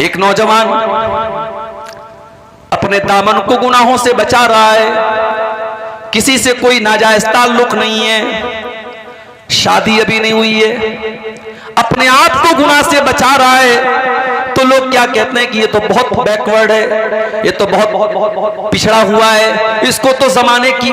एक नौजवान अपने दामन को गुनाहों से बचा रहा है, किसी से कोई नाजायज ताल्लुक नहीं है, शादी अभी नहीं हुई है, अपने आप को गुनाह से बचा रहा है, तो लोग क्या कहते हैं कि ये तो बहुत बैकवर्ड है, ये तो बहुत पिछड़ा हुआ है, इसको तो जमाने के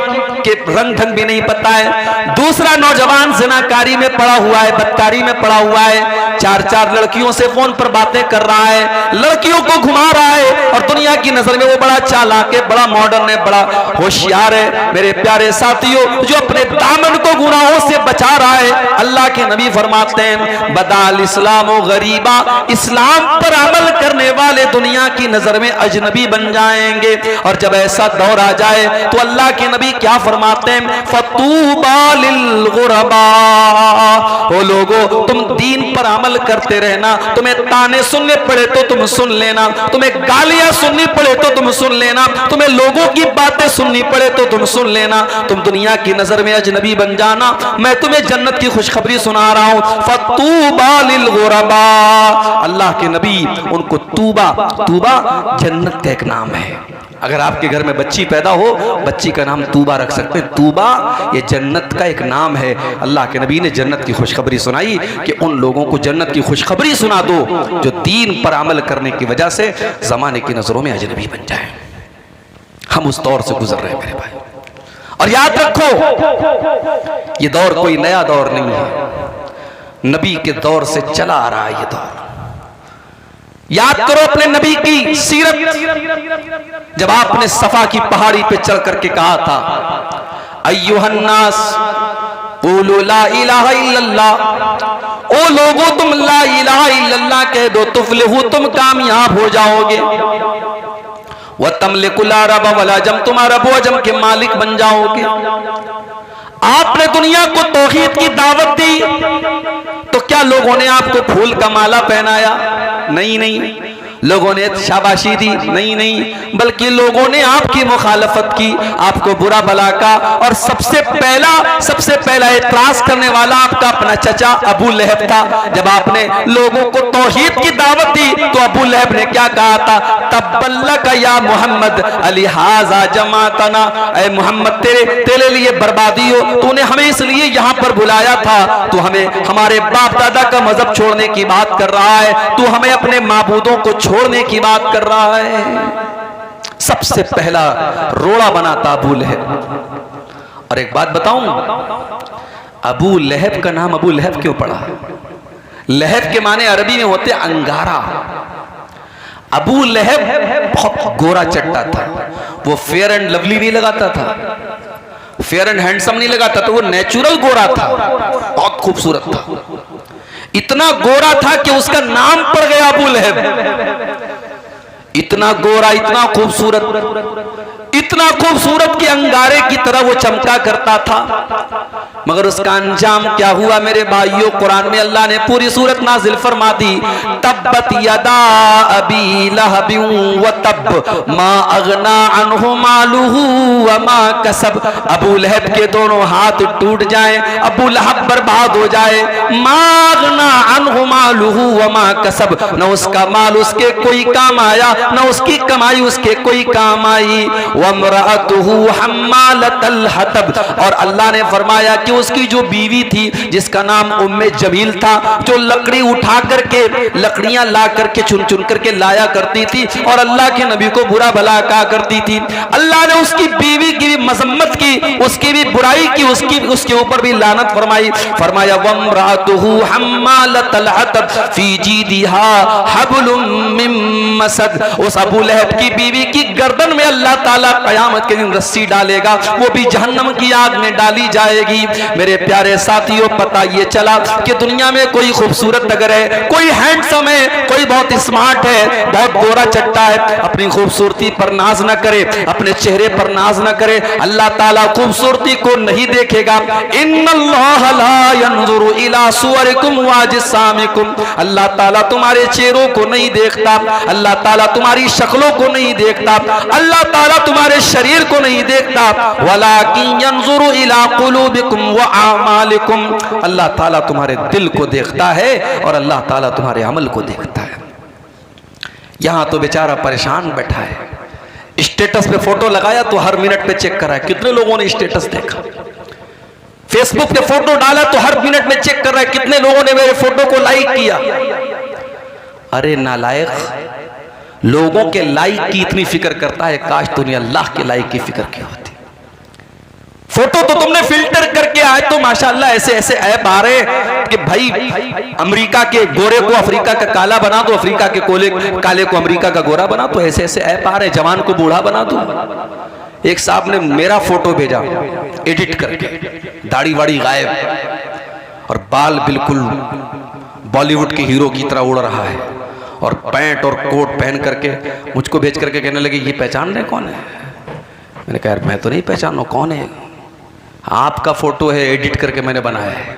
रंग ढंग भी नहीं पता है। दूसरा नौजवान ज़िनाकारी में पड़ा हुआ है, बदकारी में पड़ा हुआ है, चार चार लड़कियों से फोन पर बातें कर रहा है, लड़कियों को घुमा रहा है, और दुनिया की नजर में वो बड़ा चालाक है, बड़ा मॉडर्न है, बड़ा होशियार है। मेरे प्यारे साथियों, जो अपने दामन को गुनाहों से बचा रहा है, अल्लाह के नबी फरमाते हैं बदाल इस्लाम गरीबा, इस्लाम पर अमल करने वाले दुनिया की नजर में अजनबी बन जाएंगे। और जब ऐसा दौर आ जाए तो अल्लाह के नबी क्या फरमाते हैं, फतूबा लिल गुरबा, ओ लोगो तुम दीन पर अमल करते रहना, तुम्हें ताने सुनने पड़े तो तुम सुन लेना, तुम्हें गालियां सुननी पड़े तो तुम सुन लेना, तुम्हें लोगों की बातें सुननी पड़े तो तुम सुन लेना, तुम दुनिया की नजर में अजनबी बन जाना, मैं तुम्हें जन्नत की खुशखबरी सुना रहा हूं, फतूबा लिल गुरबा। अल्लाह के नबी उनको तूबा, तूबा जन्नत का एक नाम है। अगर आपके घर में बच्ची पैदा हो, बच्ची का नाम तूबा रख सकते हैं। तूबा ये जन्नत का एक नाम है। अल्लाह के नबी ने जन्नत की खुशखबरी सुनाई कि उन लोगों को जन्नत की खुशखबरी सुना दो जो दीन पर अमल करने की वजह से जमाने की नजरों में अजनबी बन जाए। हम उस दौर से गुजर रहे हैं मेरे भाई, और याद रखो ये दौर कोई नया दौर नहीं है, नबी के दौर से चला आ रहा है ये दौर। याद करो अपने नबी की सीरत, जब आपने सफा की पहाड़ी पे चल करके कहा था अय्युहन्नास क़ूलू ला इलाहा इल्लल्लाह, ओ लोगों तुम ला इलाहा इल्लल्लाह कह दो तुफ्लिहू, तुम कामयाब हो जाओगे, व तमलिकुल अरब वल अजम, तुम अरब व अजम के मालिक बन जाओगे। आपने दुनिया को तौहीद की दावत दी तो क्या लोगों ने आपको फूल का माला पहनाया? नहीं नहीं। लोगों ने शाबाशी दी? नहीं नहीं। बल्कि लोगों ने आपकी मुखालफत की, आपको बुरा भला का, और सबसे पहला एतराज करने वाला आपका अपना चचा अबू लहब था। जब आपने लोगों को तौहीद की दावत दी तो अबू लहब ने क्या कहा था, तब्बल्लक या मोहम्मद लिहाजा जमातना, ऐ मोहम्मद तेरे लिए बर्बादी हो, तूने हमें इसलिए यहाँ पर बुलाया था, तू हमें हमारे बाप दादा का मजहब छोड़ने की बात कर रहा है, तू हमें अपने माबूदों को छोड़ने की बात कर रहा है। सबसे पहला रोड़ा बना था अबू लहब। और एक बात बताऊं, अबू लहब का नाम अबू लहब क्यों पड़ा? लहब के माने अरबी में होते अंगारा। अबू लहब बहुत गोरा चट्टा था, वो फेयर एंड लवली नहीं लगाता था, फेयर एंड हैंडसम नहीं लगाता था, वो नेचुरल गोरा था, बहुत खूबसूरत था, इतना गोरा था कि उसका नाम पड़ गया अबू लहब। इतना गोरा, इतना खूबसूरत कि अंगारे की तरह वो चमका करता था। मगर उसका अंजाम क्या हुआ मेरे भाइयों? कुरान में अल्लाह ने पूरी सूरत नाजिल फरमा दी, तब्बत यदा अबी लहबिन व तब मा अगना अन्हु मालुहु व मा कसब। अबू लहब के दोनों हाथ टूट जाएं, अबू लहब बर्बाद हो जाए, मा अगना अन्हु मालुहु व मा कसब, न उसका माल उसके कोई काम आया, न उसकी कमाई उसके कोई काम आई। वमरातुहु हम्मालतल हतब, और अल्लाह ने फरमाया कि उसकी जो बीवी थी जिसका नाम उम्मे जमील था, जो लकड़ी उठा करके लकड़ियां ला करके चुन चुन करके लाया करती थी और अल्लाह के नबी को बुरा भला कहा करती थी, अल्लाह ने उसकी बीवी की भी मजम्मत की, उसकी भी बुराई की, उसके ऊपर भी लानत फरमाई। फरमाया वमरातुहु हम्मालतल हतब फी जीदिहा हब्लुम मिन मसद, उस अबू लहब की बीवी की गर्दन में अल्लाह ताला कयामत के दिन रस्सी डालेगा, वो भी जहन्नम की आग में डाली जाएगी। मेरे प्यारे साथियों, पता ये चला कि दुनिया में कोई खूबसूरत अगर है, कोई हैंडसम है, कोई बहुत स्मार्ट है, बहुत गोरा चट्टा है, अपनी खूबसूरती पर नाज न करे, अपने चेहरे पर नाज न करे, अल्लाह ताला खूबसूरती को नहीं देखेगा। इन्नल्लाह ला यंजुरु इला सुवरिकुम व अजसामिकुम, अल्लाह ताला तुम्हारे चेहरों को नहीं देखता, अल्लाह ताला तुम्हारी शक्लों को नहीं देखता, अल्लाह ताला तुम्हारे शरीर को नहीं देखता, वलाकिन यंजुरु इला कुलूबिकुम व आमालिकुम, अल्लाह ताला तुम्हारे दिल को देखता है और अल्लाह ताला तुम्हारे अमल को देखता है। यहां तो बेचारा परेशान बैठा है, स्टेटस पे फोटो लगाया तो हर मिनट पे चेक कर रहा है कितने लोगों ने स्टेटस देखा, फेसबुक पे फोटो डाला तो हर मिनट में चेक कर रहा है कितने लोगों ने मेरे फोटो को लाइक किया। अरे नालायक, लोगों के लाइक की इतनी फिक्र करता है, काश दुनिया अल्लाह के लाइक की फिक्र की होती। फोटो तो तुमने फिल्टर करके आए तो माशाल्लाह ऐसे ऐसे ऐप आ रहे कि भाई अमेरिका के गोरे को अफ्रीका का काला बना दो, अफ्रीका के काले को अमेरिका का गोरा बना दो, ऐसे ऐसे ऐप आ रहे, जवान को बूढ़ा बना दो। एक साहब ने मेरा फोटो भेजा एडिट करके, दाढ़ी वाड़ी गायब और बाल बिल्कुल बॉलीवुड के हीरो की तरह उड़ रहा है, और पैंट और कोट पहन करके मुझको भेज करके कहने लगे ये पहचान रहे कौन है? मैंने कहा मैं तो नहीं पहचानू, कौन है? आपका फोटो है, एडिट करके मैंने बनाया है।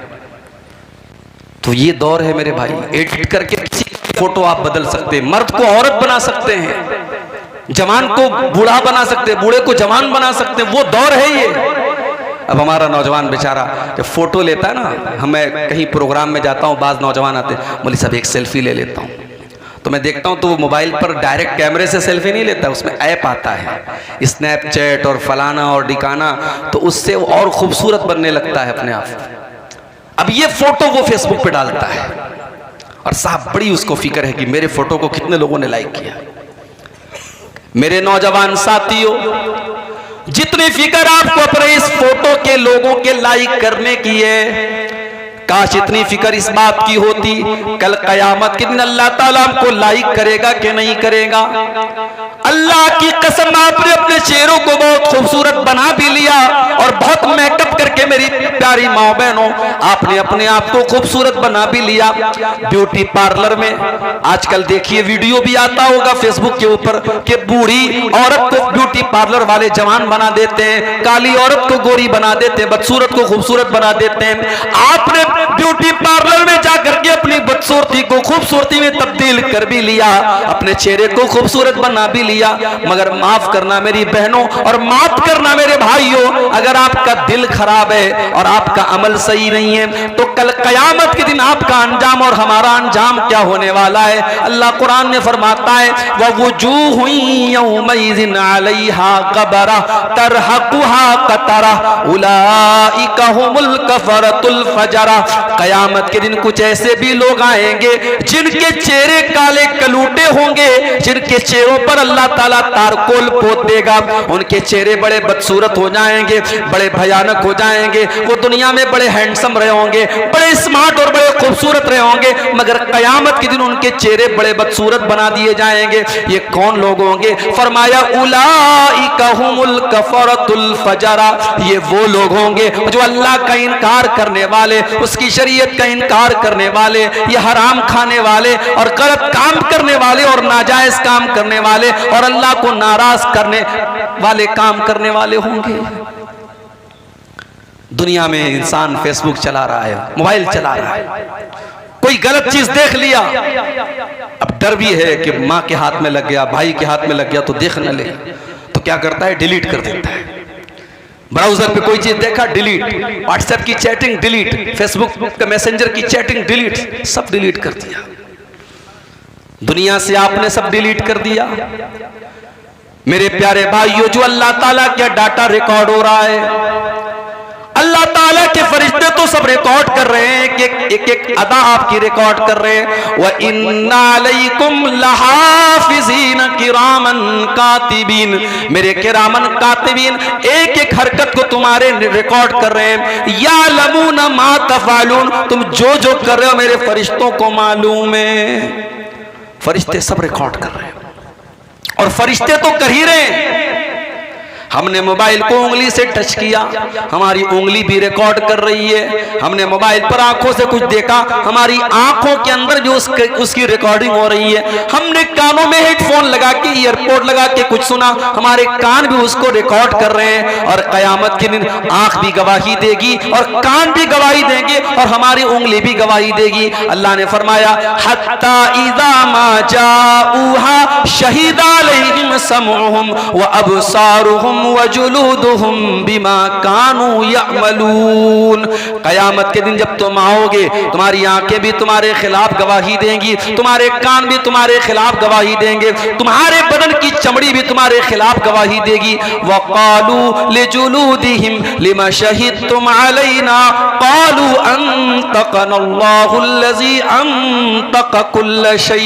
तो ये दौर है मेरे भाई, एडिट करके किसी की फोटो आप बदल सकते हैं, मर्द को औरत बना सकते हैं, जवान को बूढ़ा बना सकते हैं, बूढ़े को जवान बना सकते हैं, वो दौर है ये। अब हमारा नौजवान बेचारा जब फोटो लेता है ना, मैं कहीं प्रोग्राम में जाता हूँ, बाज नौजवान आते हैं, बोले सब एक सेल्फी ले लेता हूँ, तो मैं देखता हूँ तो वो मोबाइल पर डायरेक्ट कैमरे से सेल्फी नहीं लेता, उसमें ऐप आता है स्नैपचैट और फलाना और डिकाना, तो उससे वो और खूबसूरत बनने लगता है अपने आप। अब ये फोटो वो फेसबुक पे डालता है और साहब बड़ी उसको फिक्र है कि मेरे फोटो को कितने लोगों ने लाइक किया। मेरे नौजवान साथियों, जितनी फिक्र आपको अपने इस फोटो के लोगों के लाइक करने की है, काश इतनी फिक्र इस बात की होती कल कयामत के दिन अल्लाह ताला हमको लाइक करेगा कि नहीं करेगा। अल्लाह की कसम, आपने अपने चेहरों को बहुत खूबसूरत बना भी लिया और बहुत मेकअप करके मेरी प्यारी माँ बहनों आपने अपने आप को खूबसूरत बना भी लिया। ब्यूटी पार्लर में आजकल देखिए वीडियो भी आता होगा फेसबुक के ऊपर कि बूढ़ी औरत को ब्यूटी पार्लर वाले जवान बना देते हैं, काली औरत को गोरी बना देते हैं, बदसूरत को खूबसूरत बना देते हैं। आपने ब्यूटी पार्लर में जाकर के अपनी बदसूरती को खूबसूरती में तब्दील कर भी लिया, अपने चेहरे को खूबसूरत बना भी लिया, मगर माफ करना मेरी बहनों और माफ करना मेरे भाइयों, अगर आपका दिल खराब है और आपका अमल सही नहीं है तो कल कयामत के दिन आपका अंजाम और हमारा अंजाम क्या होने वाला है। अल्लाह कुरान में फरमाता है ववुजूहु यौमइज़िन अलैहा गबरा तरहकुहा कतरा उलाइका हुमुल कफरतुल फजरा। कयामत के दिन कुछ ऐसे भी लोग आएंगे जिनके चेहरे काले कलूटे होंगे, जिनके चेहरों पर अल्लाह ताला तारकोल पोत देगा, उनके चेहरे बड़े बदसूरत हो जाएंगे, बड़े भयानक हो जाएंगे। वो दुनिया में बड़े हैंडसम रहे होंगे, बड़े स्मार्ट और बड़े खूबसूरत रहे होंगे, मगर कयामत के दिन उनके चेहरे बड़े बदसूरत बना दिए जाएंगे। ये कौन लोग होंगे? फरमाया उलाइका हुमुल कफरतुल फजरा, ये वो लोग होंगे जो अल्लाह का इनकार करने वाले, उसकी शरीयत का इनकार करने वाले, ये हराम खाने वाले और गलत काम करने वाले और नाजायज काम करने वाले और अल्लाह को नाराज करने वाले काम करने वाले होंगे। दुनिया में इंसान फेसबुक चला रहा है, मोबाइल चला रहा है, कोई गलत चीज देख लिया, अब डर भी है कि माँ के हाथ में लग गया, भाई के हाथ में लग गया तो देख न ले, तो क्या करता है? डिलीट कर देता है। ब्राउजर पे कोई चीज देखा डिलीट, व्हाट्सएप की चैटिंग डिलीट, फेसबुक का मैसेंजर की चैटिंग डिलीट, सब डिलीट कर दिया। दुनिया से आपने सब डिलीट कर दिया। मेरे प्यारे भाइयों, जो अल्लाह ताला का डाटा रिकॉर्ड हो रहा है, अल्लाह ताला के फरिश्ते तो सब रिकॉर्ड कर रहे हैं कि एक एक अदा आपकी रिकॉर्ड कर रहे हैं। व इन्ना अलैकुम लहाफिज़ीन किरामन कातिबीन, मेरे किरामन कातिबीन एक एक हरकत को तुम्हारे रिकॉर्ड कर रहे हैं। यालमून मा तफअलून, तुम जो जो कर रहे हो मेरे फरिश्तों को मालूम है। फरिश्ते सब रिकॉर्ड कर रहे हैं और फरिश्ते तो कर ही रहे हैं। हमने मोबाइल को उंगली से टच किया, हमारी उंगली भी रिकॉर्ड कर रही है। हमने मोबाइल पर आंखों से कुछ देखा, हमारी आंखों के अंदर जो उसकी रिकॉर्डिंग हो रही है। हमने कानों में हेडफोन लगा के, ईयरपोर्ट लगा के कुछ सुना, हमारे कान भी उसको रिकॉर्ड कर रहे हैं। और कयामत के दिन आंख भी गवाही देगी और कान भी गवाही देंगे और हमारी उंगली भी गवाही देगी। अल्लाह ने फरमाया हत्ता इज़ा मा जाऊहा शहीदा अलैहिम समउहुम व अबसारुहुम व जुलूदुहुम बिमा कानू यअमलून। कयामत के दिन जब तुम आओगे, तुम्हारी आंखें भी तुम्हारे खिलाफ गवाही देंगी, तुम्हारे कान भी तुम्हारे खिलाफ गवाही देंगे, तुम्हारे बदन की चमड़ी भी तुम्हारे खिलाफ गवाही देगी। वक़ालू लिजुलूदिहिम लिमा शहिदतुम अलैना क़ालू अंतक़नल्लाहुल्लज़ी अंतक़ कुल्ल शै।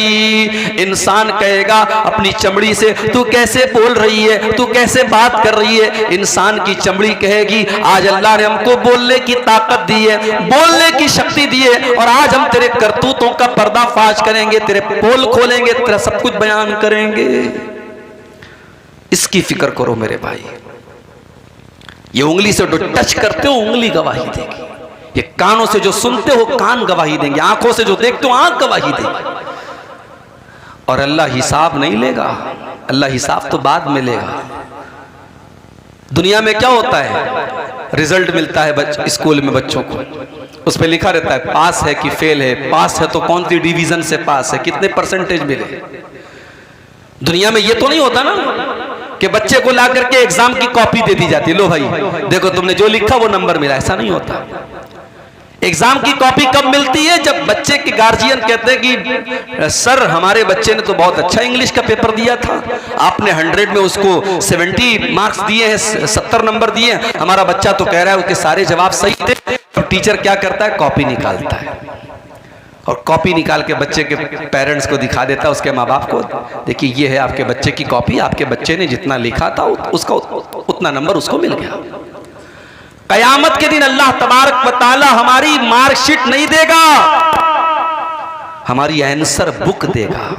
इंसान कहेगा अपनी चमड़ी से, तू कैसे बोल रही है, तू कैसे बात कर रही है। इंसान की चमड़ी कहेगी आज अल्लाह ने हमको बोलने की ताकत दी है, बोलने की शक्ति दी है, और आज हम तेरे करतूतों का पर्दाफाश करेंगे, तेरे पोल खोलेंगे, तेरा सब कुछ बयान करेंगे। इसकी फिक्र करो मेरे भाई। ये उंगली से जो टच करते हो उंगली गवाही देगी, ये कानों से जो सुनते हो कान गवाही देंगे, आंखों से जो देखते हो आंख गवाही देगी। और अल्लाह हिसाब नहीं लेगा, अल्लाह हिसाब तो बाद में लेगा। दुनिया में क्या होता है, रिजल्ट मिलता है स्कूल में बच्चों को, उस पर लिखा रहता है पास है कि फेल है, पास है तो कौन सी डिवीजन से पास है, कितने परसेंटेज मिले। दुनिया में ये तो नहीं होता ना कि बच्चे को ला करके एग्जाम की कॉपी दे दी जाती है, लो भाई देखो तुमने जो लिखा वो नंबर मिला। ऐसा नहीं होता। एग्जाम की कॉपी कब मिलती है, जब बच्चे के गार्जियन कहते हैं कि सर हमारे बच्चे ने तो बहुत अच्छा इंग्लिश का पेपर दिया था, आपने 100 में उसको 70 मार्क्स दिए हैं, 70 नंबर दिए हैं, हमारा बच्चा तो कह रहा है उसके सारे जवाब सही थे। तो टीचर क्या करता है, कॉपी निकालता है और कॉपी निकाल के बच्चे के पेरेंट्स को दिखा देता है, उसके माँ बाप को, देखिए ये है आपके बच्चे की कॉपी, आपके बच्चे ने जितना लिखा था उसका उतना नंबर उसको मिल गया। कयामत के दिन अल्लाह तबारक व तआला हमारी मार्कशीट नहीं देगा, हमारी आंसर बुक देगा।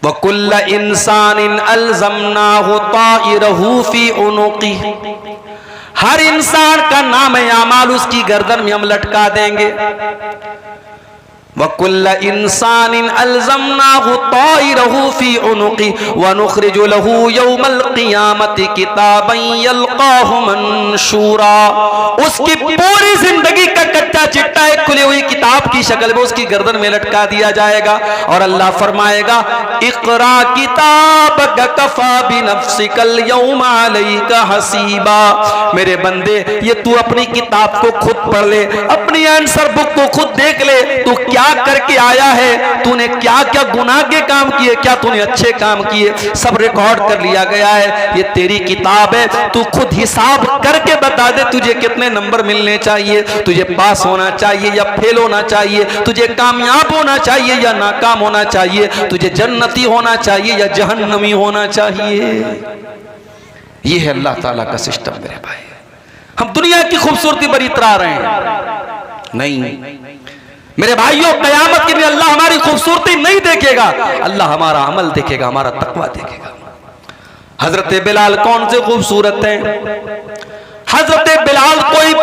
वकुल्ल इंसानिन अल्ज़मनाहु ताइरहु फी उनुक़ी, हर इंसान का नाम आमाल उसकी गर्दन में हम लटका देंगे। वकुल्ल इंसानिन अल्ज़मनाहु ताइरहु फी उनुक़ी व नुख़रिजु लहू यौमल क़ियामति किताबन यल्क़ाहु मंशूरा। उसकी पूरी जिंदगी का कच्चा चिट्ठा एक खुली हुई किताब की शक्ल में उसकी गर्दन में लटका दिया जाएगा और अल्लाह फरमाएगा इक़रा किताबक कफ़ा बिनफ़्सिकल यौमा अलैका हसीबा। मेरे बंदे ये तू अपनी किताब को खुद पढ़ ले, अपनी आंसर बुक को खुद देख ले, तू क्या करके आया है, तूने क्या क्या गुनाह के काम किए, क्या तूने अच्छे काम किए, सब रिकॉर्ड कर लिया गया है। ये तेरी किताब है, तू खुद हिसाब करके बता दे तुझे कितने नंबर मिलने चाहिए, तुझे पास होना चाहिए या फेल होना चाहिए, तुझे कामयाब होना चाहिए या नाकाम होना चाहिए, तुझे जन्नती होना चाहिए या जहन्नमी होना चाहिए। ये है अल्लाह ताला का सिस्टम मेरे भाई। हम दुनिया की खूबसूरती पर इतरा रहे हैं, नहीं मेरे भाइयों, कयामत के दिन अल्लाह हमारी खूबसूरती नहीं देखेगा, अल्लाह हमारा अमल देखेगा, हमारा तकवा देखेगा। हजरत बिलाल कौन से खूबसूरत हैं? हजरत बिलाल कोई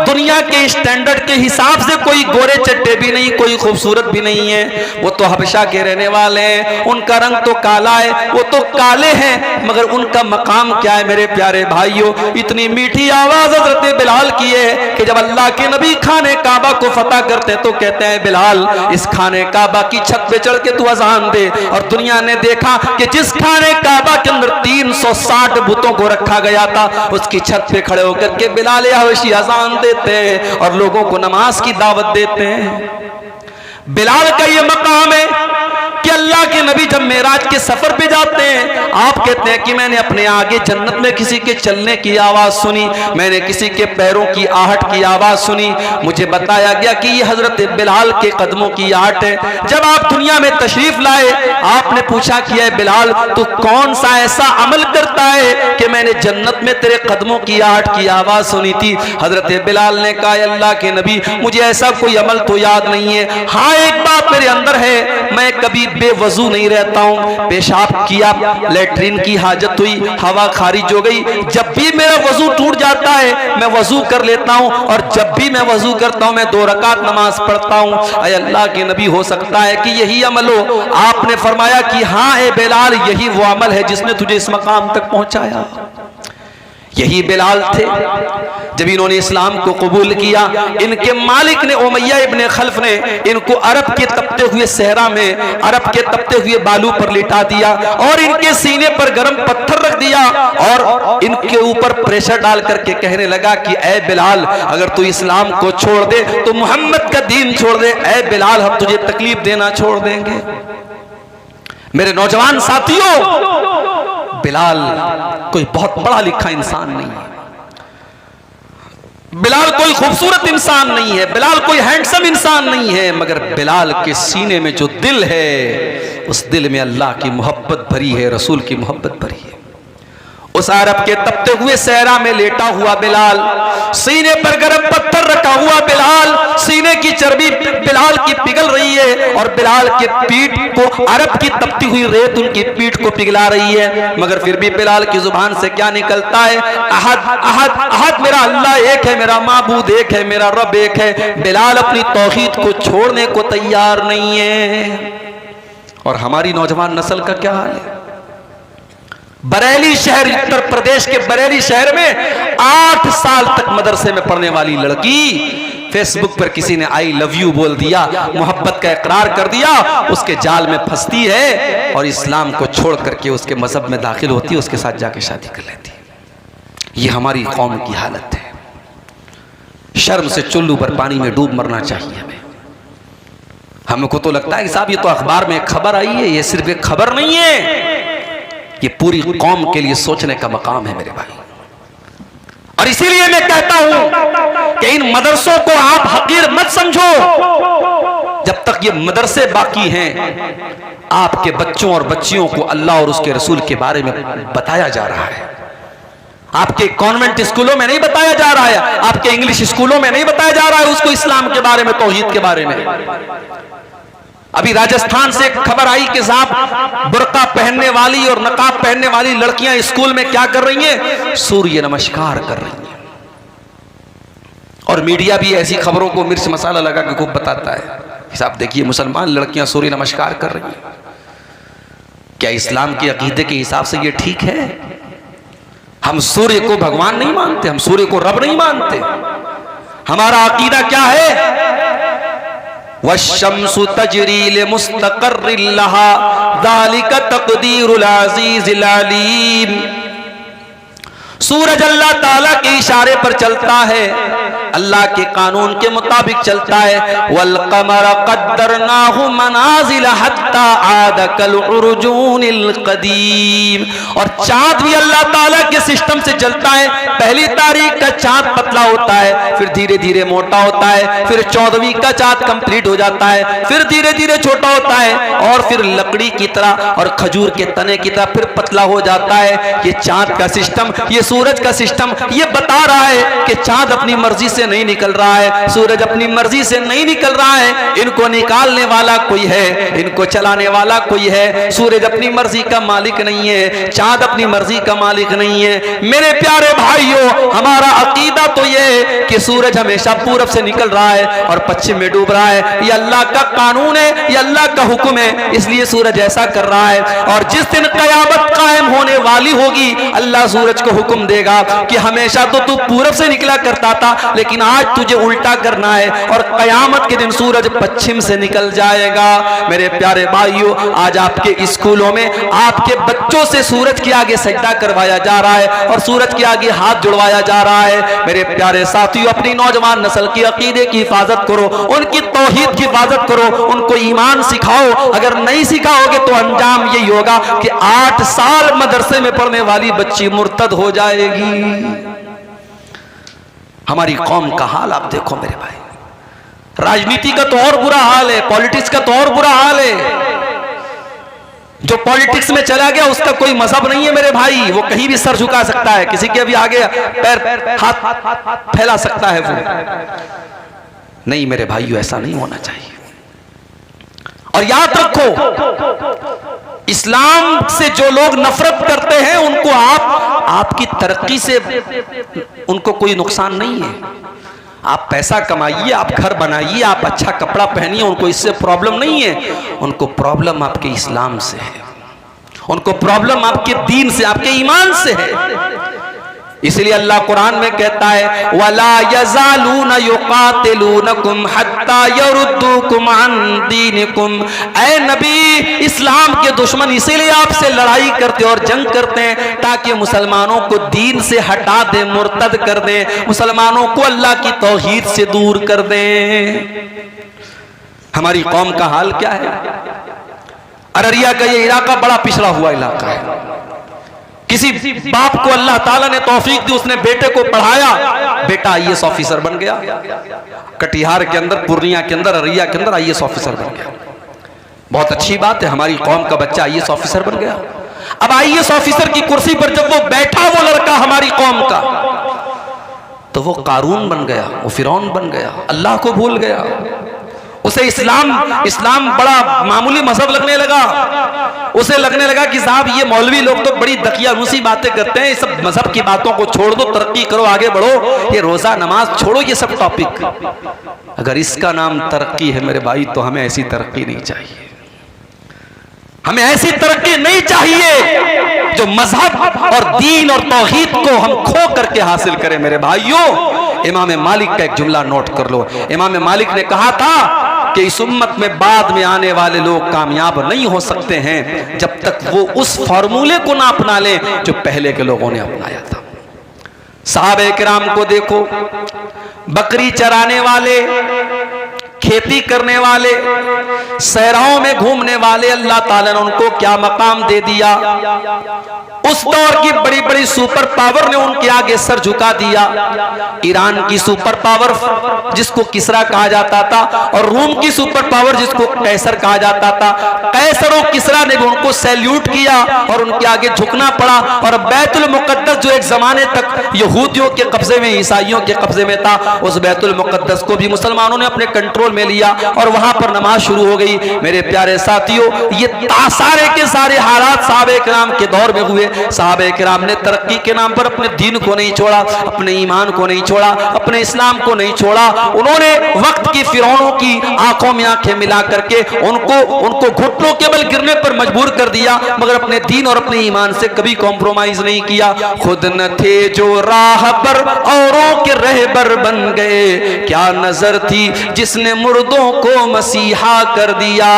दुनिया के स्टैंडर्ड के हिसाब से कोई गोरे चट्टे भी नहीं, कोई खूबसूरत भी नहीं है। वो तो हबशा के रहने वाले हैं, उनका रंग तो काला है, वो तो काले हैं, मगर उनका मकाम क्या है मेरे प्यारे भाइयों। इतनी मीठी आवाज हजरत बिलाल की है कि जब अल्लाह के नबी खाने काबा को फतह करते तो कहते हैं बिलाल इस खाने काबा की छत पे चढ़ के तू अजान दे। और दुनिया ने देखा कि जिस खाने काबा के अंदर 360 बुतों को रखा गया था, उसकी छत पे खड़े करके बिलाल हबशी अजान देते हैं और लोगों को नमाज की दावत देते हैं। बिलाल का ये मकाम है कि अल्लाह के नबी जब मेराज के सफर पे जाते हैं, आप कहते हैं कि मैंने अपने आगे जन्नत में किसी के चलने की आवाज सुनी, मैंने किसी के पैरों की आहट की आवाज सुनी, मुझे बताया गया कि ये हजरत बिलाल के कदमों की आहट है। जब आप दुनिया में तशरीफ लाए, आपने पूछा कि है बिलाल तू कौन सा ऐसा अमल करता है कि मैंने जन्नत में तेरे कदमों की आहट की आवाज सुनी थी। हजरत बिलाल ने कहा अल्लाह के नबी मुझे ऐसा कोई अमल तो याद नहीं है, हाँ एक बात मेरे अंदर है, मैं कभी बेवजू नहीं रहता हूँ। पेशाब किया, लेटरिन की हाजत हुई, हवा खारिज हो गई, जब भी मेरा वजू टूट जाता है मैं वजू कर लेता हूँ, और जब भी मैं वजू करता हूँ मैं 2 रकात नमाज पढ़ता हूँ। अय अल्लाह के नबी हो सकता है कि यही अमल हो? आपने फरमाया कि हाँ ए बिलाल यही वो अमल है जिसने तुझे इस मकाम तक पहुंचाया। यही बिलाल थे जब इन्होंने इस्लाम को कबूल किया, इनके मालिक ने उमैया इब्ने खल्फ ने इनको अरब के तपते हुए सहरा में, अरब के तपते हुए बालू पर लिटा दिया और इनके सीने पर गर्म पत्थर रख दिया और इनके ऊपर प्रेशर डाल करके कहने लगा कि ऐ बिलाल, अगर तू इस्लाम को छोड़ दे तो मोहम्मद का दीन छोड़ दे। ऐ बिलाल, हम तुझे तकलीफ देना छोड़ देंगे। मेरे नौजवान साथियों, बिलाल कोई बहुत पढ़ा लिखा इंसान नहीं है, बिलाल कोई खूबसूरत इंसान नहीं है, बिलाल कोई हैंडसम इंसान नहीं है, मगर बिलाल के सीने में जो दिल है, उस दिल में अल्लाह की मोहब्बत भरी है, रसूल की मोहब्बत भरी है। उस अरब के तपते हुए सहरा में लेटा हुआ बिलाल, सीने पर गर्म पत्थर रखा हुआ बिलाल, सीने की चर्बी बिलाल की पिघल रही है और बिलाल के पीठ को, अरब की तपती हुई रेत उनकी पीठ को पिघला रही है, मगर फिर भी बिलाल की जुबान से क्या निकलता है? अहद अहद अहद, मेरा अल्लाह एक है, मेरा माबूद एक है, मेरा रब एक है। बिलाल अपनी तौहीद को छोड़ने को तैयार नहीं है। और हमारी नौजवान नस्ल का क्या हाल है? बरेली शहर, उत्तर प्रदेश के बरेली शहर में 8 साल तक मदरसे में पढ़ने वाली लड़की फेसबुक पर किसी ने आई लव यू बोल दिया, मोहब्बत का इकरार कर दिया, उसके जाल में फंसती है और इस्लाम को छोड़ करके उसके मजहब में दाखिल होती है, उसके साथ जाके शादी कर लेती है। ये हमारी कौम की हालत है। शर्म से चुल्लू पर पानी में डूब मरना चाहिए हमें। हमको तो लगता है कि साहब ये तो अखबार में एक खबर आई है, ये सिर्फ एक खबर नहीं है, ये पूरी कौम के लिए सोचने का मकाम है मेरे भाई। और इसीलिए मैं कहता हूं कि इन मदरसों को आप हकीर मत समझो। जब तक ये मदरसे बाकी हैं, आपके बच्चों और बच्चियों को अल्लाह और उसके रसूल के बारे में बताया जा रहा है। आपके कॉन्वेंट स्कूलों में नहीं बताया जा रहा है, आपके इंग्लिश स्कूलों में नहीं बताया जा रहा है उसको इस्लाम के बारे में, तौहीद के बारे में। अभी राजस्थान से खबर आई कि साहब बुर्का पहनने वाली और नकाब पहनने वाली लड़कियां स्कूल में क्या कर रही हैं? सूर्य नमस्कार कर रही हैं। और मीडिया भी ऐसी खबरों को मिर्च मसाला लगा के खूब बताता है कि साहब देखिए मुसलमान लड़कियां सूर्य नमस्कार कर रही हैं। क्या इस्लाम के अकीदे के हिसाब से ये ठीक है? हम सूर्य को भगवान नहीं मानते, हम सूर्य को रब नहीं मानते। हमारा अकीदा क्या है? वश्शम्सु तजरी लिमुस्तक़र्रिन लहा ज़ालिका तक़दीरुल अज़ीज़िल अलीम। सूरज अल्लाह ताला के इशारे पर चलता है, अल्लाह के कानून के मुताबिक चलता है। वल क़मर क़द्दरनाहु मनाज़िल हत्ता आद कल उर्जूनिल क़दीम। और चाँद भी अल्लाह ताला के सिस्टम से चलता है। पहली तारीख का चाँद पतला होता है, फिर धीरे धीरे मोटा होता है, फिर 14वीं का चाँद कंप्लीट हो जाता है, फिर धीरे धीरे छोटा होता है और फिर लकड़ी की तरह और खजूर के तने की तरह फिर पतला हो जाता है। ये चाँद का सिस्टम, ये सूरज का सिस्टम ये बता रहा है कि चाँद अपनी मर्जी से नहीं निकल रहा है, सूरज अपनी मर्जी से नहीं निकल रहा है। इनको निकालने वाला कोई है, इनको चलाने वाला कोई है। सूरज अपनी मर्जी का मालिक नहीं है, चाँद अपनी मर्जी का मालिक नहीं है। मेरे प्यारे भाइयों, हमारा अकीदा तो ये है कि सूरज हमेशा पूरब से निकल रहा है और पश्चिम में डूब रहा है। ये अल्लाह का कानून है, ये अल्लाह का हुक्म है, इसलिए सूरज ऐसा कर रहा है। और जिस दिन क़यामत कायम होने वाली होगी, अल्लाह सूरज को हुक्म देगा कि हमेशा तो तू पूरब से निकला करता था, लेकिन आज तुझे उल्टा करना है और कयामत के दिन सूरज पश्चिम से निकल जाएगा। मेरे प्यारे भाइयों, आज आपके स्कूलों में आपके बच्चों से सूरज के आगे सजदा करवाया जा रहा है और सूरज के आगे हाथ जुड़वाया जा रहा है। मेरे प्यारे साथियों, अपनी नौजवान नस्ल की अकीदे की हिफाजत करो, उनकी तौहीद की हिफाजत करो, उनको ईमान सिखाओ। अगर नहीं सिखाओगे तो अंजाम यही होगा कि 8 साल मदरसे में पढ़ने वाली बच्ची मुर्तद हो जाएगी। हमारी कौम का हाल आप देखो मेरे भाई। राजनीति का तो और बुरा हाल है, पॉलिटिक्स का तो और बुरा हाल है। जो पॉलिटिक्स में चला गया उसका कोई मजहब नहीं है मेरे भाई, वो कहीं भी सर झुका सकता है, किसी के भी आगे पैर हाथ फैला सकता है वो। नहीं मेरे भाइयों, ऐसा नहीं होना चाहिए। और याद रखो, इस्लाम से जो लोग नफरत करते हैं उनको आपकी तरक्की से उनको कोई नुकसान नहीं है। आप पैसा कमाइए, आप घर बनाइए, आप अच्छा कपड़ा पहनिए, उनको इससे प्रॉब्लम नहीं है। उनको प्रॉब्लम आपके इस्लाम से है, उनको प्रॉब्लम आपके दीन से, आपके ईमान से है। इसलिए अल्लाह कुरान में कहता है वला यज़ालून युकातिलूनकुम हत्ता यरुद्दूकुम अन दीनिकुम। ऐ नबी, इस्लाम के दुश्मन इसीलिए आपसे लड़ाई करते और जंग करते हैं ताकि मुसलमानों को दीन से हटा दे, मुर्तद कर दे, मुसलमानों को अल्लाह की तौहीद से दूर कर दें। हमारी कौम का हाल क्या है? अररिया का ये इलाका बड़ा पिछड़ा हुआ इलाका है। किसी बाप को अल्लाह ताला ने तौफीक दी, उसने बेटे को पढ़ाया, बेटा आईएएस ऑफिसर बन गया। कटिहार के अंदर, पूर्णिया के अंदर, अररिया के अंदर आईएएस ऑफिसर बन गया। बहुत अच्छी बात है, हमारी कौम का बच्चा आईएएस ऑफिसर बन गया। अब आईएएस ऑफिसर की कुर्सी पर जब वो बैठा, वो लड़का हमारी कौम का, तो वो कारून बन गया, वो फिरौन बन गया, अल्लाह को भूल गया। उसे इस्लाम बड़ा मामूली मजहब लगने लगा। उसे लगने लगा कि साहब ये मौलवी लोग तो बड़ी दकियानूसी बातें करते हैं, ये सब मजहब की बातों को छोड़ दो, तरक्की करो, आगे बढ़ो, ये रोजा नमाज छोड़ो, ये सब टॉपिक। अगर इसका नाम तरक्की है मेरे भाई, तो हमें ऐसी तरक्की नहीं चाहिए। हमें ऐसी तरक्की नहीं चाहिए जो मजहब और दीन और तौहीद को हम खो करके हासिल करें। मेरे भाइयों, इमाम मालिक का एक जुमला नोट कर लो। इमाम मालिक ने कहा था कि इस उम्मत में बाद में आने वाले लोग कामयाब नहीं हो सकते हैं जब तक वो उस फॉर्मूले को ना अपना लें जो पहले के लोगों ने अपनाया था। सहाबे किराम को देखो, बकरी चराने वाले, खेती करने वाले, सहराओं में घूमने वाले, अल्लाह ताला ने उनको क्या मकाम दे दिया। उस दौर की बड़ी बड़ी सुपर पावर ने उनके आगे सर झुका दिया। ईरान की सुपर पावर जिसको किसरा कहा जाता था, और रूम की सुपर पावर जिसको कैसर कहा जाता था, कैसर और किसरा ने भी उनको सैल्यूट किया और उनके आगे झुकना पड़ा। और बैतुल मुकद्दस जो एक जमाने तक यहूदियों के कब्जे में, ईसाइयों के कब्जे में था, उस बैतुल मुकद्दस को भी मुसलमानों ने अपने कंट्रोल में लिया और वहां पर नमाज शुरू हो गई। मेरे प्यारे साथियों, ये सारे के सारे हालात साहबे किराम के दौर में हुए। साहबे किराम ने तरक्की के नाम पर अपने दीन को नहीं छोड़ा, अपने ईमान को नहीं छोड़ा, अपने इस्लाम को नहीं छोड़ा। उन्होंने वक्त की फिरौनों की आंखों में आंखें मिला करके उनको घुटनों के बल गिरने पर मजबूर कर दिया, मगर अपने दीन और अपने ईमान से कभी कॉम्प्रोमाइज नहीं किया। खुद न थे जो राह पर औरों के रहबर बन गए, क्या नजर थी जिसने मुर्दों को मसीहा कर दिया।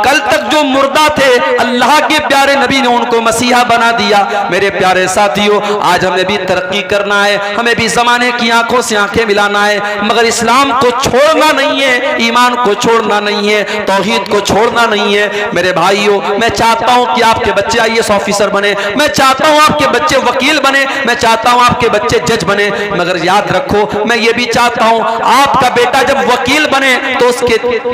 कल तक जो मुर्दा थे, अल्लाह के प्यारे नबी ने उनको मसीहा बना दिया। मेरे प्यारे साथियों, आज हमें भी तरक्की करना है, हमें भी जमाने की आंखों से आंखें मिलाना है, मगर इस्लाम को छोड़ना नहीं है, ईमान को छोड़ना नहीं है, तौहीद को छोड़ना नहीं है। मेरे भाइयों, मैं चाहता हूं कि आपके बच्चे आईएएस ऑफिसर बने, मैं चाहता हूं आपके बच्चे वकील बने, मैं चाहता हूं आपके बच्चे जज बने, मगर याद रखो, मैं ये भी चाहता हूं आपका बेटा जब वकील बने तो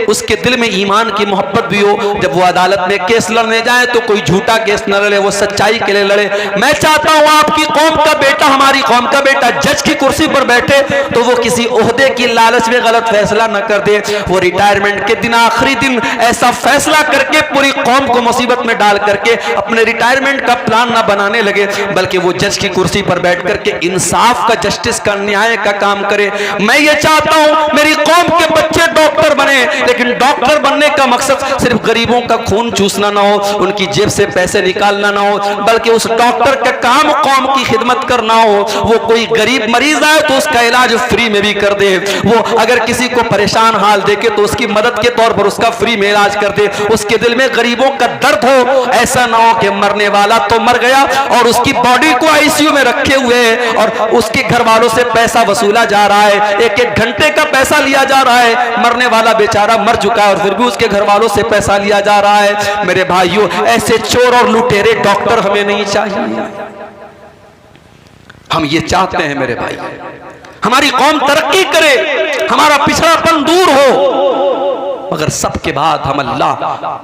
उसके दिल में ईमान की मोहब्बत भी हो। जब वो अदालत में केस लड़ने जाए तो कोई झूठा केस न लड़े, वो सच्चाई के लिए लड़े। मैं चाहता हूं आपकी कौम का बेटा, हमारी कौम का बेटा जज की कुर्सी पर बैठे तो वो किसी ओहदे की लालच में गलत फैसला न कर दे, वो रिटायरमेंट के दिन, आखिरी दिन ऐसा फैसला करके पूरी कौम को मुसीबत में डाल करके अपने रिटायरमेंट का प्लान न बनाने लगे, बल्कि वो जज की कुर्सी पर बैठ करके इंसाफ का, जस्टिस का, न्याय का काम करे। मैं ये चाहता हूं मेरी कौम के बच्चे डॉक्टर बने, लेकिन डॉक्टर बनने का मकसद सिर्फ गरीबों का खून चूसना ना हो, उनकी जेब से पैसे निकालना ना हो, बल्कि उस डॉक्टर का काम कौम की खिदमत करना हो। वो कोई गरीब मरीज आए तो उसका इलाज फ्री में भी कर दे, वो अगर किसी को परेशान हाल देखे तो उसकी मदद के तौर पर उसका फ्री में इलाज कर दे, उसके दिल में गरीबों का दर्द हो। ऐसा ना हो कि मरने वाला तो मर गया और उसकी बॉडी को आईसीयू में रखे हुए है और उसके घर वालों से पैसा वसूला जा रहा है, एक एक घंटे का पैसा लिया जा रहा है, मरने वाला बेचारा मर चुका है और फिर भी उसके घर वालों से पैसा लिया जा रहा है। मेरे भाइयों, ऐसे चोर और लुटेरे डॉक्टर हमें नहीं चाहिए। हम ये चाहते हैं मेरे भाई, हमारी कौम तरक्की करे, हमारा पिछड़ापन दूर हो, मगर सबके बाद हम अल्लाह।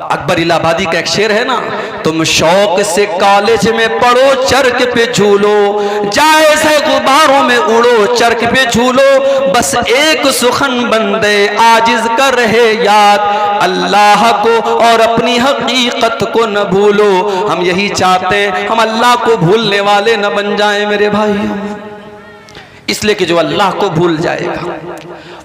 अकबर इलाहाबादी का एक शेर है ना, तुम शौक से कॉलेज में पढ़ो, चरक पे झूलो, जायज़ है गुब्बारों में उड़ो, चरक पे झूलो, बस एक सुखन बंदे आजिज कर रहे याद, अल्लाह को और अपनी हकीकत को न भूलो। हम यही चाहते हैं, हम अल्लाह को भूलने वाले न बन जाएं मेरे भाई, इसलिए कि जो अल्लाह को भूल जाएगा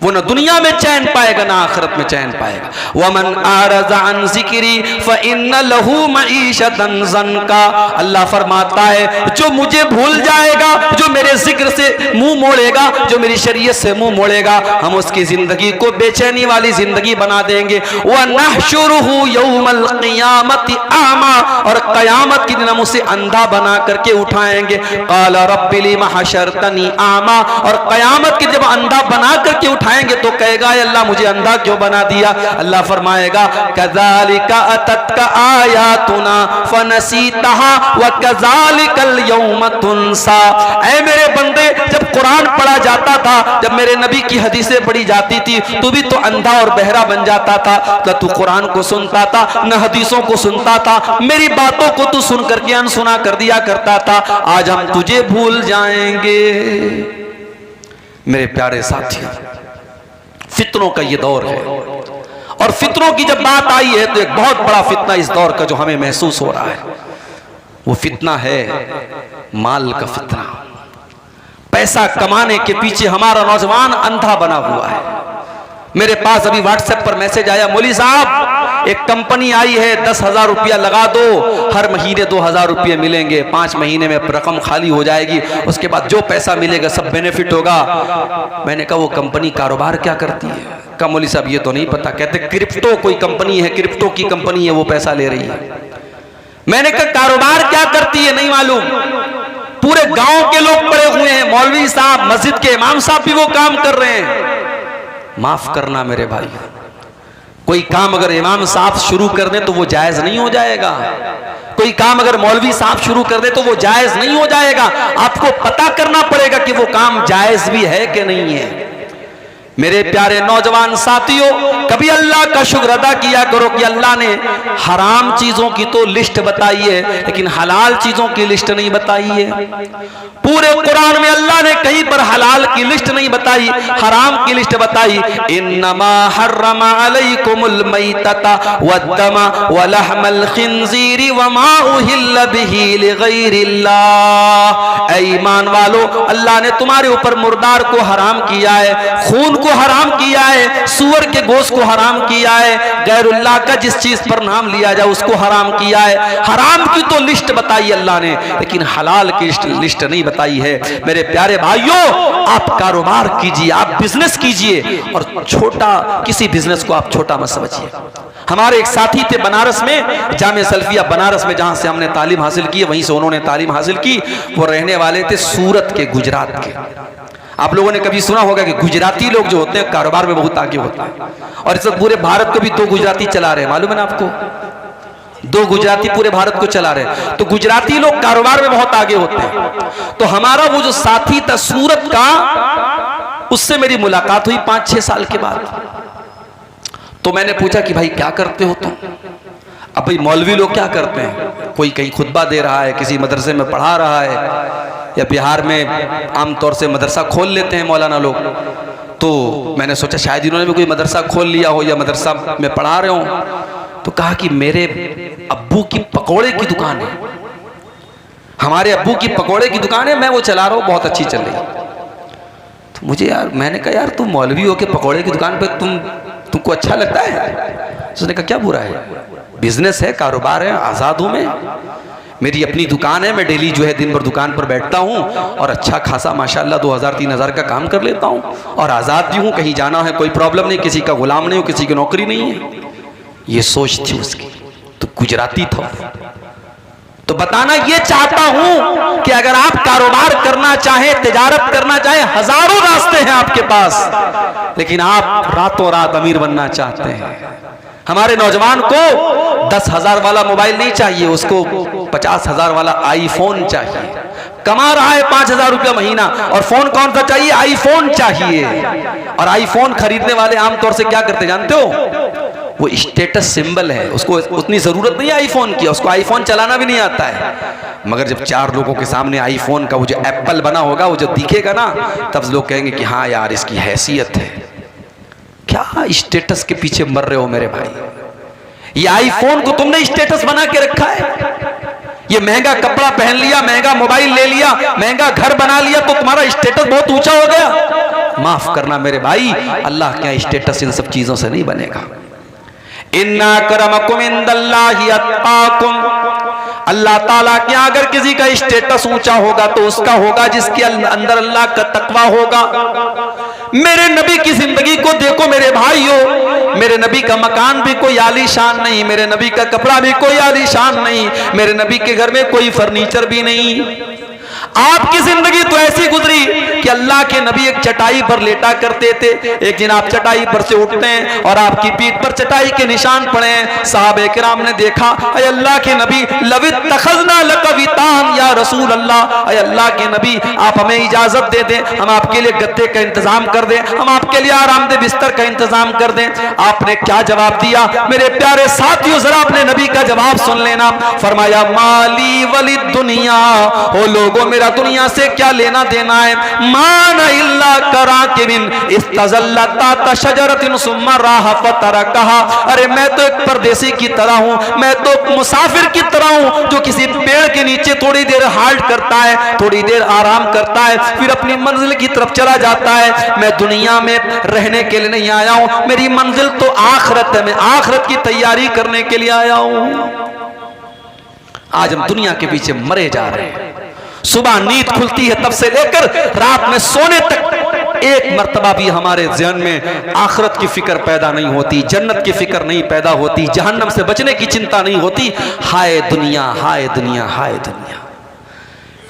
वो न दुनिया में चैन पाएगा ना आखिरत में चैन पाएगा। वमन आरज़ा अन ज़िक्री फ़इन्न लहू मईशतन ज़न्का, अल्लाह फरमाता है जो मुझे भूल जाएगा, जो मेरे जिक्र से मुंह मोड़ेगा, जो मेरी शरीयत से मुंह मोड़ेगा, हम उसकी जिंदगी को बेचैनी वाली जिंदगी बना देंगे। व नहशुरुहु यौमल क़ियामति आमा, और क़यामत के दिन हम उसे अंधा बना करके उठाएंगे। क़ाल रब्बि लिमा हशरतनी आमा, और क़यामत के जब अंधा बना करके उठाएंगे तो कहेगा अल्लाह मुझे अंधा क्यों बना दिया। अल्लाह फरमाएगा कज़ालिका अततका आयातुना फनसीतहा व कज़ालिकल यौम तुनसा। ऐ मेरे बंदे, जब कुरान पढ़ा जाता था, जब मेरे नबी की हदीसें पढ़ी जाती थी, तू भी तो अंधा और बहरा बन जाता था। न तू कुरान को सुनता था, न हदीसों को सुनता था, मेरी बातों को तू सुन करके अनसुना कर दिया करता था। आज हम तुझे भूल जाएंगे। मेरे प्यारे साथियों, फितनों का ये दौर है, और फितनों की जब बात आई है तो एक बहुत बड़ा फितना इस दौर का जो हमें महसूस हो रहा है, वो फितना है माल का फितना। पैसा कमाने के पीछे हमारा नौजवान अंधा बना हुआ है। मेरे पास अभी व्हाट्सएप पर मैसेज आया, मौली साहब एक कंपनी आई है, 10,000 रुपया लगा दो, हर महीने 2,000 रुपये मिलेंगे, 5 महीने में रकम खाली हो जाएगी, उसके बाद जो पैसा मिलेगा सब बेनिफिट होगा। मैंने कहा वो कंपनी कारोबार क्या करती है? कहा मौली साहब ये तो नहीं पता। कहते क्रिप्टो कोई कंपनी है, क्रिप्टो की कंपनी है, वो पैसा ले रही है। मैंने कहा कारोबार क्या करती है नहीं मालूम, पूरे गांव के लोग पड़े हुए हैं, मौलवी साहब, मस्जिद के इमाम साहब भी वो काम कर रहे हैं। माफ करना मेरे भाई, कोई काम अगर इमाम साहब शुरू कर दे तो वो जायज नहीं हो जाएगा। कोई काम अगर मौलवी साहब शुरू कर दे तो वो जायज नहीं हो जाएगा। आपको पता करना पड़ेगा कि वो काम जायज भी है कि नहीं है। मेरे प्यारे नौजवान साथियों, कभी अल्लाह का शुक्र अदा किया करो कि अल्लाह ने हराम चीजों की तो लिस्ट बताई है, लेकिन हलाल चीजों की लिस्ट नहीं बताई है। पूरे कुरान में अल्लाह ने कहीं पर हलाल की लिस्ट नहीं बताई, हराम की लिस्ट बताई। इन्नमा हर्रमा अलैकुमुल मैतता वद्दमा वलहमल खिंजीरी वमा उहिल्ल बिही लिगैरिल्लाह। ऐ ईमान वालो, अल्लाह ने तुम्हारे ऊपर मुर्दार को हराम किया है, खून को हराम किया है, सुअर के गोश्त को हराम किया है, गैरुल्लाह का जिस चीज पर नाम लिया जाए उसको हराम किया है। हराम की तो लिस्ट बताई अल्लाह ने, लेकिन हलाल की लिस्ट नहीं बताई है। मेरे प्यारे भाइयों, आप कारोबार कीजिए, आप बिजनेस कीजिए, और छोटा किसी बिजनेस को आप छोटा मत समझिए। हमारे एक साथी थे बनारस में, जामे सल्फिया बनारस में, जहां से हमने तालीम हासिल की है, वहीं से उन्होंने तालीम हासिल की। वो रहने वाले थे सूरत के, गुजरात के। आप लोगों ने कभी सुना होगा कि गुजराती लोग जो होते हैं कारोबार में बहुत आगे होते हैं, और इस वक्त पूरे भारत को भी 2 गुजराती चला रहे हैं, मालूम है ना आपको? 2 गुजराती पूरे भारत को चला रहे हैं। तो गुजराती लोग कारोबार में बहुत आगे होते हैं। तो हमारा वो जो साथी था सूरत का, उससे मेरी मुलाकात हुई 5-6 साल के बाद। तो मैंने पूछा कि भाई क्या करते हो तुम? अब भाई मौलवी लोग क्या करते हैं, कोई कहीं खुतबा दे रहा है, किसी मदरसे में पढ़ा रहा है, या बिहार में आमतौर से मदरसा खोल लेते हैं मौलाना लोग। तो मैंने सोचा शायद इन्होंने भी कोई मदरसा खोल लिया हो या मदरसा में पढ़ा रहे हो। तो कहा कि मेरे अब्बू की पकौड़े की दुकान है, हमारे अब्बू की पकौड़े की दुकान है, मैं वो चला रहा हूँ, बहुत अच्छी चल रही है। तो मुझे यार, मैंने कहा यार तुम मौलवी हो के पकौड़े की दुकान पे तुमको अच्छा लगता है? उसने कहा क्या बुरा है, बिजनेस है, कारोबार है, आज़ाद हूँ मैं, मेरी अपनी दुकान है, मैं डेली जो है दिन भर दुकान पर बैठता हूँ और अच्छा खासा माशाल्लाह 2000-3000 का काम कर लेता हूँ, और आज़ाद भी हूँ, कहीं जाना है कोई प्रॉब्लम नहीं, किसी का गुलाम नहीं हूँ, किसी की नौकरी नहीं है। ये सोच थी उसकी। तो गुजराती था। तो बताना ये चाहता हूं कि अगर आप कारोबार करना चाहें, तिजारत करना चाहें, हजारों रास्ते हैं आपके पास, लेकिन आप रातों रात अमीर बनना चाहते हैं। हमारे नौजवान को 10,000 वाला मोबाइल नहीं चाहिए, उसको 50,000 वाला आईफोन चाहिए। कमा रहा है 5,000 रुपया महीना, और फोन कौन सा चाहिए? आईफोन चाहिए। और आईफोन खरीदने वाले आमतौर से क्या करते जानते हो? वो स्टेटस सिंबल है, उसको उतनी जरूरत नहीं है आईफोन की, उसको आईफोन चलाना भी नहीं आता है। मगर जब 4 लोगों के सामने आईफोन का वो जो एप्पल बना होगा, वो जो दिखेगा ना, तब लोग कहेंगे कि हाँ यार इसकी हैसियत है। क्या स्टेटस के पीछे मर रहे हो मेरे भाई? ये आईफोन को तुमने स्टेटस बना के रखा है। ये महंगा कपड़ा पहन लिया, महंगा मोबाइल ले लिया, महंगा घर बना लिया, तो तुम्हारा स्टेटस बहुत ऊंचा हो गया। माफ करना मेरे भाई, अल्लाह के यहाँ स्टेटस इन सब चीजों से नहीं बनेगा। इन्ना करमकुम इंदल्लाहि अत्काकुम, अल्लाह ताला के यहाँ अगर किसी का स्टेटस ऊंचा होगा तो उसका होगा जिसके अंदर अल्लाह का तकवा होगा। मेरे नबी की जिंदगी को देखो मेरे भाइयों, मेरे नबी का मकान भी कोई आलीशान नहीं, मेरे नबी का कपड़ा भी कोई आलीशान नहीं, मेरे नबी के घर में कोई फर्नीचर भी नहीं। आपकी जिंदगी तो ऐसी गुजरी कि अल्लाह के नबी एक चटाई पर लेटा करते थे। एक दिन आप चटाई पर से उठते हैं और आपकी पीठ पर चटाई के निशान पड़े हैं। साहबे किराम ने देखा, अय अल्लाह के नबी लवित तखजना लकवितान या रसूल अल्लाह, अय अल्लाह के नबी आप हमें इजाजत दे दें, हम आपके लिए गद्दे का इंतजाम कर दें, हम आपके लिए आरामदेह बिस्तर का इंतजाम कर दें। आपने क्या जवाब दिया मेरे प्यारे साथियों, जरा अपने नबी का जवाब सुन लेना। फरमाया माली वली दुनिया, हो लोगों मेरा दुनिया से क्या लेना देना है। मान इल्ला करा के बिन इस्तज़ल्लता तशजरतिन सुम्मा राह फतरकहा, अरे मैं तो एक परदेसी की तरह हूं, मैं तो मुसाफिर की तरह हूं जो किसी पेड़ के नीचे थोड़ी देर हाल्ट करता है, थोड़ी देर आराम करता है, फिर अपनी मंजिल की तरफ चला जाता है। मैं दुनिया में रहने के लिए नहीं आया हूं, मेरी मंजिल तो आखिरत है, मैं आखिरत की तैयारी करने के लिए आया हूं। आज हम दुनिया के पीछे मरे जा रहे हैं। सुबह नींद खुलती है तब से लेकर रात में सोने तक एक मर्तबा भी हमारे ज़हन में आखिरत की फिक्र पैदा नहीं होती, जन्नत की फिक्र नहीं पैदा होती, जहन्नम से बचने की चिंता नहीं होती। हाय दुनिया, हाय दुनिया, हाय दुनिया।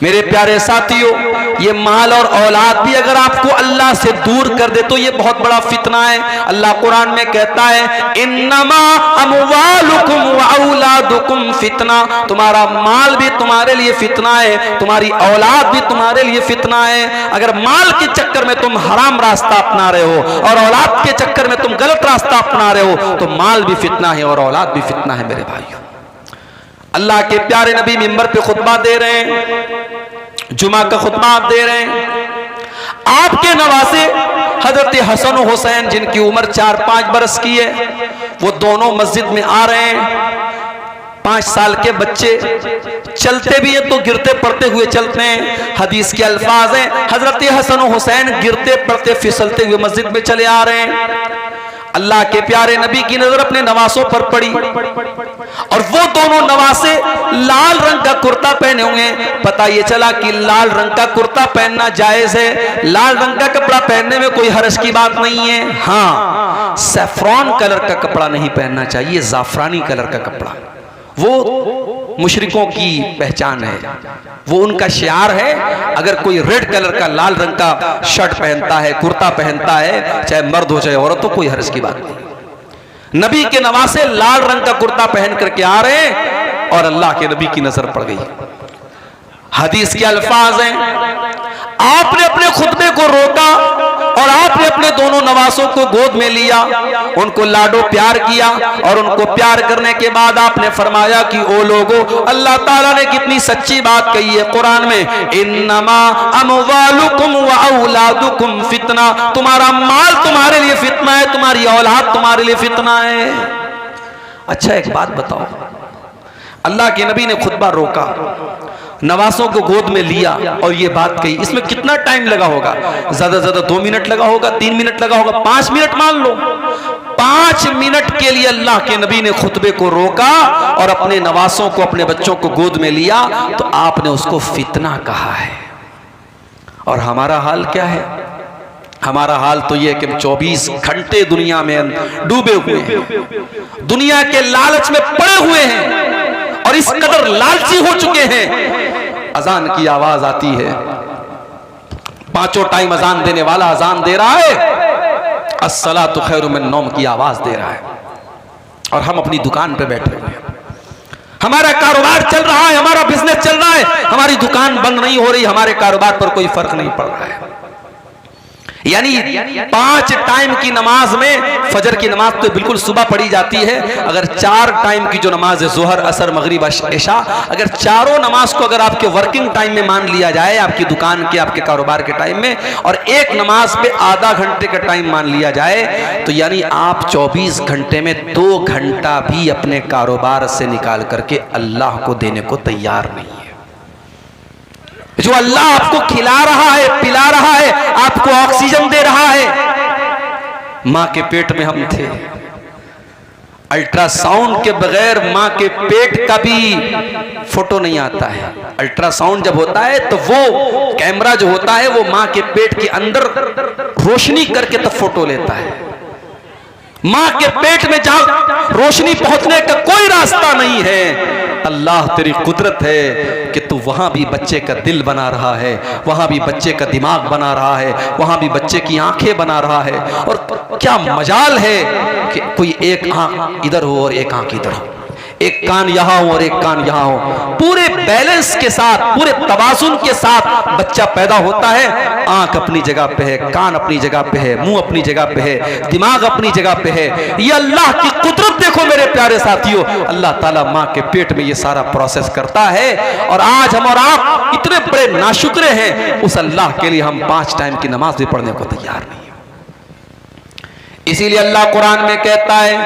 मेरे प्यारे साथियों, ये माल और औलाद भी अगर आपको अल्लाह से दूर कर दे तो ये बहुत बड़ा फितना है। अल्लाह कुरान में कहता है इन्नमा अमवालुकुम व औलादुकुम फितना, तुम्हारा माल भी तुम्हारे लिए फितना है, तुम्हारी औलाद भी तुम्हारे लिए फितना है। अगर माल के चक्कर में तुम हराम रास्ता अपना रहे हो और औलाद के चक्कर में तुम गलत रास्ता अपना रहे हो तो माल भी फितना है और औलाद भी फितना है मेरे भाइयों। अल्लाह के प्यारे नबी मिंबर पे खुतबा दे रहे हैं, जुमा का खुतबा आप दे रहे हैं। आपके नवासे हजरत हसन और हुसैन जिनकी उम्र 4-5 बरस की है, वो दोनों मस्जिद में आ रहे हैं। 5 साल के बच्चे चलते भी हैं तो गिरते पड़ते हुए चलते हैं। हदीस के अल्फाज हैं हजरत हसन और हुसैन गिरते पड़ते फिसलते हुए मस्जिद में चले आ रहे हैं। अल्लाह के प्यारे नबी की नजर अपने नवासों पर पड़ी और वो दोनों नवासे लाल रंग का कुर्ता पहने हुए हैं। पता ये चला कि लाल रंग का कुर्ता पहनना जायज है, लाल रंग का कपड़ा पहनने में कोई हर्ज की बात नहीं है। हाँ, सैफ्रॉन कलर का कपड़ा नहीं पहनना चाहिए, जाफरानी कलर का कपड़ा, वो मुशरिकों की पहचान है, वो उनका शियार है। अगर कोई रेड कलर का लाल रंग का शर्ट पहनता है, कुर्ता पहनता है, चाहे मर्द हो चाहे औरत हो, कोई हर्ज की बात नहीं। नबी के नवासे लाल रंग का कुर्ता पहन करके आ रहे हैं और अल्लाह के नबी की नजर पड़ गई। हदीस के अल्फाज हैं आपने अपने खुतबे को रोका और आपने अपने दोनों नवासों को गोद में लिया, उनको लाडो प्यार किया और उनको प्यार करने के बाद आपने फरमाया कि ओ लोगो, अल्लाह ताला ने कितनी सच्ची बात कही है कुरान में, इन्नमा अमवालुकुम व औलादुकुम फितना, तुम्हारा माल तुम्हारे लिए फितना है, तुम्हारी औलाद तुम्हारे लिए फितना है। अच्छा एक बात बताओ, अल्लाह के नबी ने खुतबा रोका, नवासों को गोद में लिया और ये बात कही, इसमें कितना टाइम लगा होगा? ज्यादा ज्यादा 2 मिनट लगा होगा, 3 मिनट लगा होगा, 5 मिनट मान लो। 5 मिनट के लिए अल्लाह के नबी ने खुतबे को रोका और अपने नवासों को, अपने बच्चों को गोद में लिया, तो आपने उसको फितना कहा है। और हमारा हाल क्या है? हमारा हाल तो यह कि 24 घंटे दुनिया में डूबे हुए हैं, दुनिया के लालच में पड़े हुए हैं और इस कदर लालची हो चुके हैं। अजान की आवाज आती है, 5 टाइम अजान देने वाला अजान दे रहा है, अस्सलातु खैरुम मिन नौम की आवाज दे रहा है और हम अपनी दुकान पे बैठे हुए हैं। हमारा कारोबार चल रहा है, हमारा बिजनेस चल रहा है, हमारी दुकान बंद नहीं हो रही, हमारे कारोबार पर कोई फर्क नहीं पड़ रहा है। यानी 5 टाइम की नमाज में, फजर की नमाज तो बिल्कुल सुबह पढ़ी जाती है, अगर 4 टाइम की जो नमाज है, जोहर, असर, मगरिब, इशा, अगर चारों नमाज को अगर आपके वर्किंग टाइम में मान लिया जाए, आपकी दुकान के, आपके कारोबार के टाइम में, और एक नमाज पे आधा घंटे का टाइम मान लिया जाए, तो यानी आप 24 घंटे में 2 घंटा भी अपने कारोबार से निकाल करके अल्लाह को देने को तैयार नहीं है। जो अल्लाह आपको खिला रहा है, पिला रहा है, आपको ऑक्सीजन दे रहा है। मां के पेट में हम थे, अल्ट्रासाउंड के बगैर मां के पेट का भी फोटो नहीं आता है। अल्ट्रासाउंड जब होता है तो वो कैमरा जो होता है वो मां के पेट के अंदर रोशनी करके तब फोटो लेता है। मां के पेट में जहां रोशनी पहुंचने का कोई रास्ता नहीं है, अल्लाह तेरी कुदरत है कि तू वहां भी बच्चे का दिल बना रहा है, वहां भी बच्चे का दिमाग बना रहा है, वहां भी बच्चे की आंखें बना रहा है। और क्या मजाल है कि कोई एक आंख इधर हो और एक आंख इधर हो, एक कान यहां हो और एक कान यहां हो, पूरे बैलेंस के साथ, पूरे तवाज़ुन के साथ बच्चा पैदा होता है। आंख अपनी जगह पे है, कान अपनी जगह पे है, मुंह अपनी जगह पे है, दिमाग अपनी जगह पे है। ये अल्लाह की कुदरत देखो मेरे प्यारे साथियों, अल्लाह ताला मां के पेट में ये सारा प्रोसेस करता है। और आज हम और आप इतने बड़े नाशुक्रे हैं, उस अल्लाह के लिए हम 5 टाइम की नमाज भी पढ़ने को तैयार नहीं। इसीलिए अल्लाह कुरान में कहता है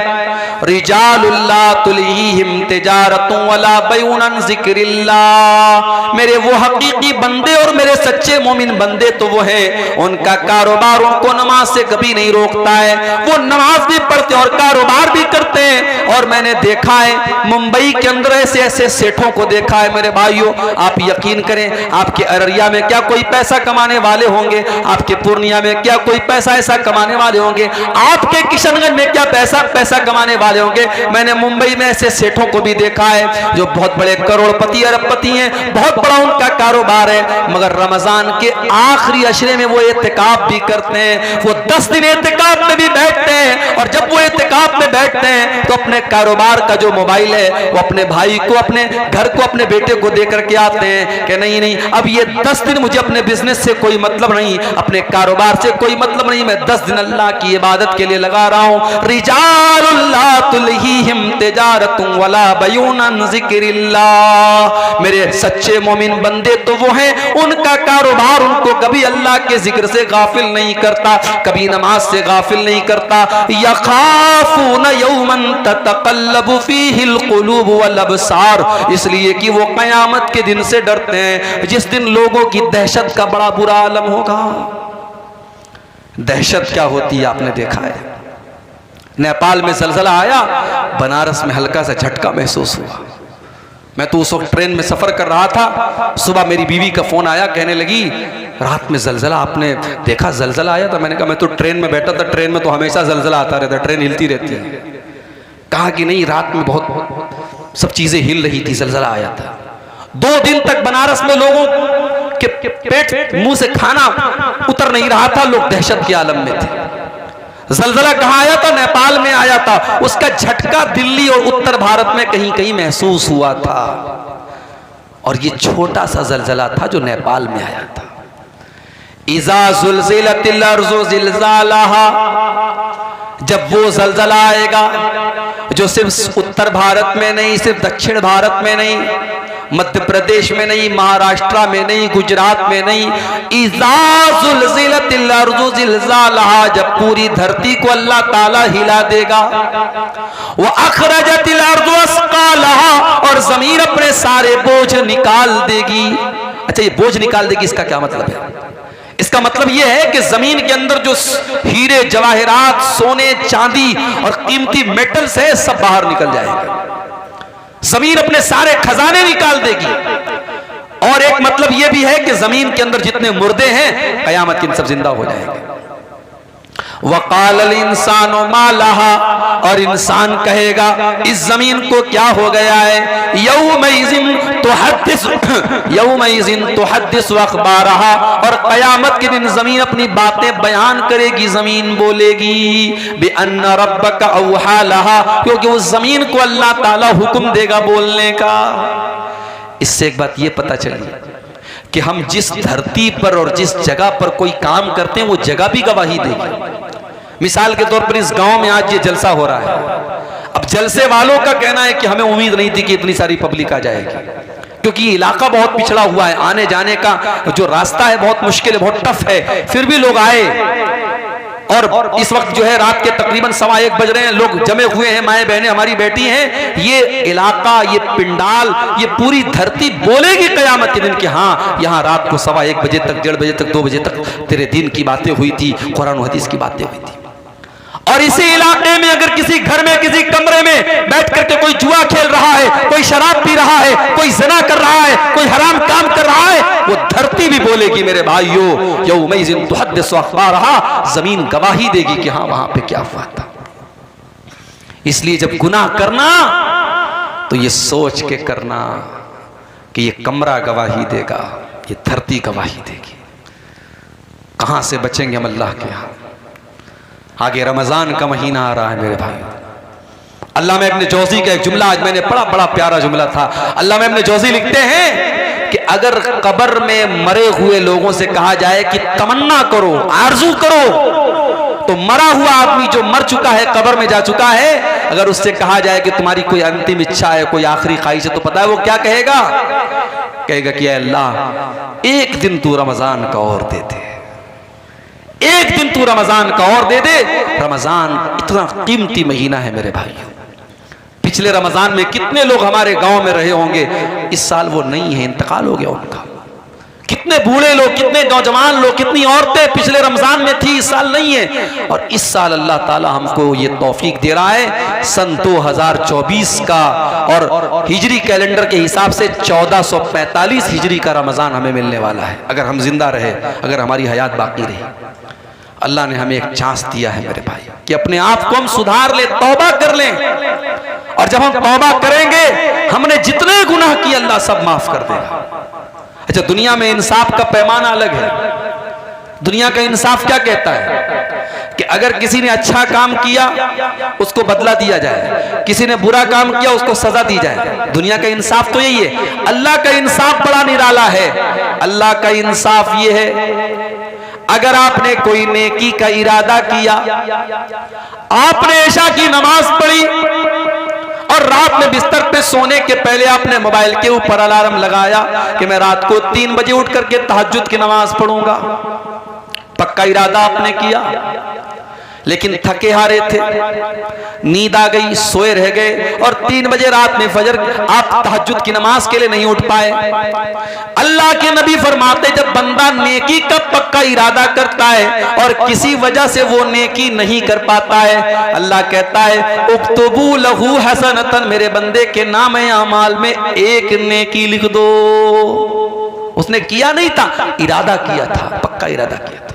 रिजालुल्लाह तुलहीहिम तिजारतुन वला बैउन अन ज़िक्रिल्लाह, मेरे वो हकीकी बंदे और मेरे सच्चे मोमिन बंदे तो वो हैं, उनका कारोबार उनको नमाज से कभी नहीं रोकता है। वो नमाज भी पढ़ते और कारोबार भी करते हैं। और मैंने देखा है मुंबई के अंदर ऐसे ऐसे सेठों को देखा है मेरे भाइयों, आप यकीन करें, आपके अररिया में क्या कोई पैसा कमाने वाले होंगे, आपके पूर्णिया में क्या कोई पैसा ऐसा कमाने वाले होंगे, आपके किशनगंज में क्या पैसा कमाने वाले होंगे। मैंने मुंबई में ऐसे सेठों को भी देखा है जो बहुत बड़े करोड़पति अरबपति हैं, बहुत बड़ा उनका कारोबार है, मगर रमजान के आखिरी अशरे में वो एतिकाफ भी करते हैं। वो 10 दिन एतिकाफ में भी बैठते हैं। और जब वो एतिकाफ में बैठते हैं तो अपने कारोबार का जो मोबाइल है वो अपने भाई को, अपने घर को, अपने बेटे को दे करके आते हैं कि नहीं नहीं, अब ये 10 दिन मुझे अपने बिजनेस से कोई मतलब नहीं, अपने कारोबार से कोई मतलब नहीं, मैं 10 दिन अल्लाह की इबादत के लिए लगा रहा हूं। रिजालुल्लाह तुलहीहिम तिजारतुन वला बैउन अन ज़िक्रिल्लाह, मेरे सच्चे मोमिन बंदे तो वो हैं, उनका कारोबार उनको कभी अल्लाह के जिक्र से गाफिल नहीं करता, कभी नमाज से गाफिल नहीं करता। यखाफून यौमन ततक़ल्लबु फ़ीहिल क़ुलूब वल अबसार, इसलिए कि वो क़यामत के दिन से डरते हैं जिस दिन लोगों की दहशत का बड़ा बुरा आलम होगा। दहशत क्या होती है आपने देखा है। नेपाल में ज़लज़ला आया, बनारस में हल्का सा झटका महसूस हुआ। मैं तो उस वक्त ट्रेन में सफ़र कर रहा था, सुबह मेरी बीवी का फ़ोन आया, कहने लगी रात में ज़लज़ला आपने देखा, ज़लज़ला आया था। मैंने कहा मैं तो ट्रेन में बैठा था, ट्रेन में तो हमेशा ज़लज़ला आता रहता है, ट्रेन हिलती रहती है। कहा कि नहीं, रात में बहुत सब चीज़ें हिल रही थी, ज़लज़ला आया था। 2 दिन तक बनारस में लोगों के पेट मुंह से खाना उतर नहीं रहा था, लोग दहशत के आलम में थे। ज़लज़ला कहाँ आया था? नेपाल में आया था। उसका झटका दिल्ली और उत्तर भारत में कहीं कहीं महसूस हुआ था। और ये छोटा सा ज़लज़ला था जो नेपाल में आया था। इज़ा ज़ुल्ज़िलतिल अर्ज़ु ज़िल्ज़ालहा, जब वो ज़लज़ला आएगा जो सिर्फ उत्तर भारत में नहीं, सिर्फ दक्षिण भारत में नहीं, मध्य प्रदेश में नहीं, महाराष्ट्र में नहीं, गुजरात में नहीं, इज़ा ज़ुल्ज़िलतिल अर्ज़ु ज़िल्ज़ालहा, जब पूरी धरती को अल्लाह ताला हिला देगा। व अखरजतिल अर्ज़ु अस्क़ालहा, और जमीन अपने सारे बोझ निकाल देगी। अच्छा, ये बोझ निकाल देगी, इसका क्या मतलब है? इसका मतलब यह है कि जमीन के अंदर जो हीरे जवाहरात, सोने, चांदी और कीमती मेटल्स है, सब बाहर निकल जाएगा। जमीन अपने सारे खजाने निकाल देगी। और एक मतलब यह भी है कि जमीन के अंदर जितने मुर्दे हैं, कयामत के दिन सब जिंदा हो जाएंगे। वक़ालल इंसानु मा लहा, और इंसान कहेगा इस जमीन को क्या हो गया है। यौमइज़िन तुहद्दिसु अख़बारहा, और क़यामत के दिन जमीन अपनी बातें बयान करेगी, जमीन बोलेगी बिअन्ना रब्बका औहा लहा, क्योंकि उस जमीन को अल्लाह ताला हुक्म देगा बोलने का। इससे एक बात ये पता चली कि हम जिस धरती पर और जिस जगह पर कोई काम करते हैं वो जगह भी गवाही देगी। मिसाल के तौर पर इस गांव में आज ये जलसा हो रहा है। अब जलसे वालों का कहना है कि हमें उम्मीद नहीं थी कि इतनी सारी पब्लिक आ जाएगी, क्योंकि ये इलाका बहुत पिछड़ा हुआ है, आने जाने का जो रास्ता है बहुत मुश्किल है, बहुत टफ है, फिर भी लोग आए। और इस वक्त जो है रात के तकरीबन 1:15 बज रहे हैं, लोग जमे हुए हैं, माएँ बहनें हमारी बैठी हैं। ये इलाका, ये पिंडाल, ये पूरी धरती बोलेगी क़यामत के दिन कि हाँ, यहाँ रात को 1:15 बजे तक, 1:30 बजे तक, 2 बजे तक तेरे दिन की बातें हुई थी, कुरान हदीस की बातें हुई थी। और इसी इलाके में अगर किसी घर में, किसी कमरे में बैठ करके कोई जुआ खेल रहा है, कोई शराब पी रहा है, कोई ज़िना कर रहा है, कोई हराम काम कर रहा है, वो धरती भी बोलेगी मेरे भाइयों, यौमइज़िन तुहद्दिसु अख़बारहा, जमीन गवाही देगी कि हाँ वहां पे क्या हुआ था। इसलिए जब गुनाह करना तो ये सोच के करना कि ये कमरा गवाही देगा, ये धरती गवाही देगी। कहां से बचेंगे हम अल्लाह के यहाँ। आगे रमजान का महीना आ रहा है मेरे भाई। अल्लामा इब्न जौज़ी का एक जुमला आज मैंने पढ़ा, बड़ा प्यारा जुमला था। अल्लामा इब्न जौज़ी लिखते हैं कि अगर कब्र में मरे हुए लोगों से कहा जाए कि तमन्ना करो, आरजू करो, तो मरा हुआ आदमी जो मर चुका है, कब्र में जा चुका है, अगर उससे कहा जाए कि तुम्हारी कोई अंतिम इच्छा है, कोई आखिरी ख्वाहिश है, तो पता है वो क्या कहेगा? कहेगा कि अल्लाह एक दिन तू रमजान का और दे दे, एक दिन तू रमजान का और दे दे। रमजान इतना कीमती महीना है मेरे भाइयों। पिछले रमजान में कितने लोग हमारे गांव में रहे होंगे, इस साल वो नहीं है, इंतकाल हो गया उनका। कितने बूढ़े लोग, कितने नौजवान लोग, कितनी औरतें पिछले रमजान में थी, इस साल नहीं है। और इस साल अल्लाह ताला हमको ये तौफीक दे रहा है, सन 2024 का और हिजरी कैलेंडर के हिसाब से 1445 हिजरी का रमजान हमें मिलने वाला है, अगर हम जिंदा रहे, अगर हमारी हयात बाकी रही। अल्लाह ने हमें एक चांस दिया है मेरे भाई कि अपने आप को हम सुधार ले, तौबा कर लें। और जब हम तौबा करेंगे, हमने जितने गुनाह किए अल्लाह सब माफ कर देगा। अच्छा, दुनिया में इंसाफ का पैमाना अलग है। दुनिया का इंसाफ क्या कहता है कि अगर किसी ने अच्छा काम किया उसको बदला दिया जाए, किसी ने बुरा काम किया उसको सजा दी जाए। दुनिया का इंसाफ तो यही है। अल्लाह का इंसाफ बड़ा निराला है। अल्लाह का इंसाफ ये है, अगर आपने कोई नेकी का इरादा किया, आपने इशा की नमाज पढ़ी और रात में बिस्तर पे सोने के पहले आपने मोबाइल के ऊपर अलार्म लगाया कि मैं रात को 3 बजे उठ करके तहज्जुद की नमाज पढ़ूंगा, पक्का इरादा आपने किया, लेकिन थके हारे थे, नींद आ गई, सोए रह गए और 3 बजे रात में फजर आप तहज्जुद की नमाज के लिए नहीं उठ पाए। अल्लाह के नबी फरमाते, जब बंदा नेकी का पक्का इरादा करता है और किसी वजह से वो नेकी नहीं कर पाता है, अल्लाह कहता है उक्तुबू लहू हसनतन, मेरे बंदे के नाम अमाल में एक नेकी लिख दो। उसने किया नहीं था, इरादा किया था, पक्का इरादा किया था।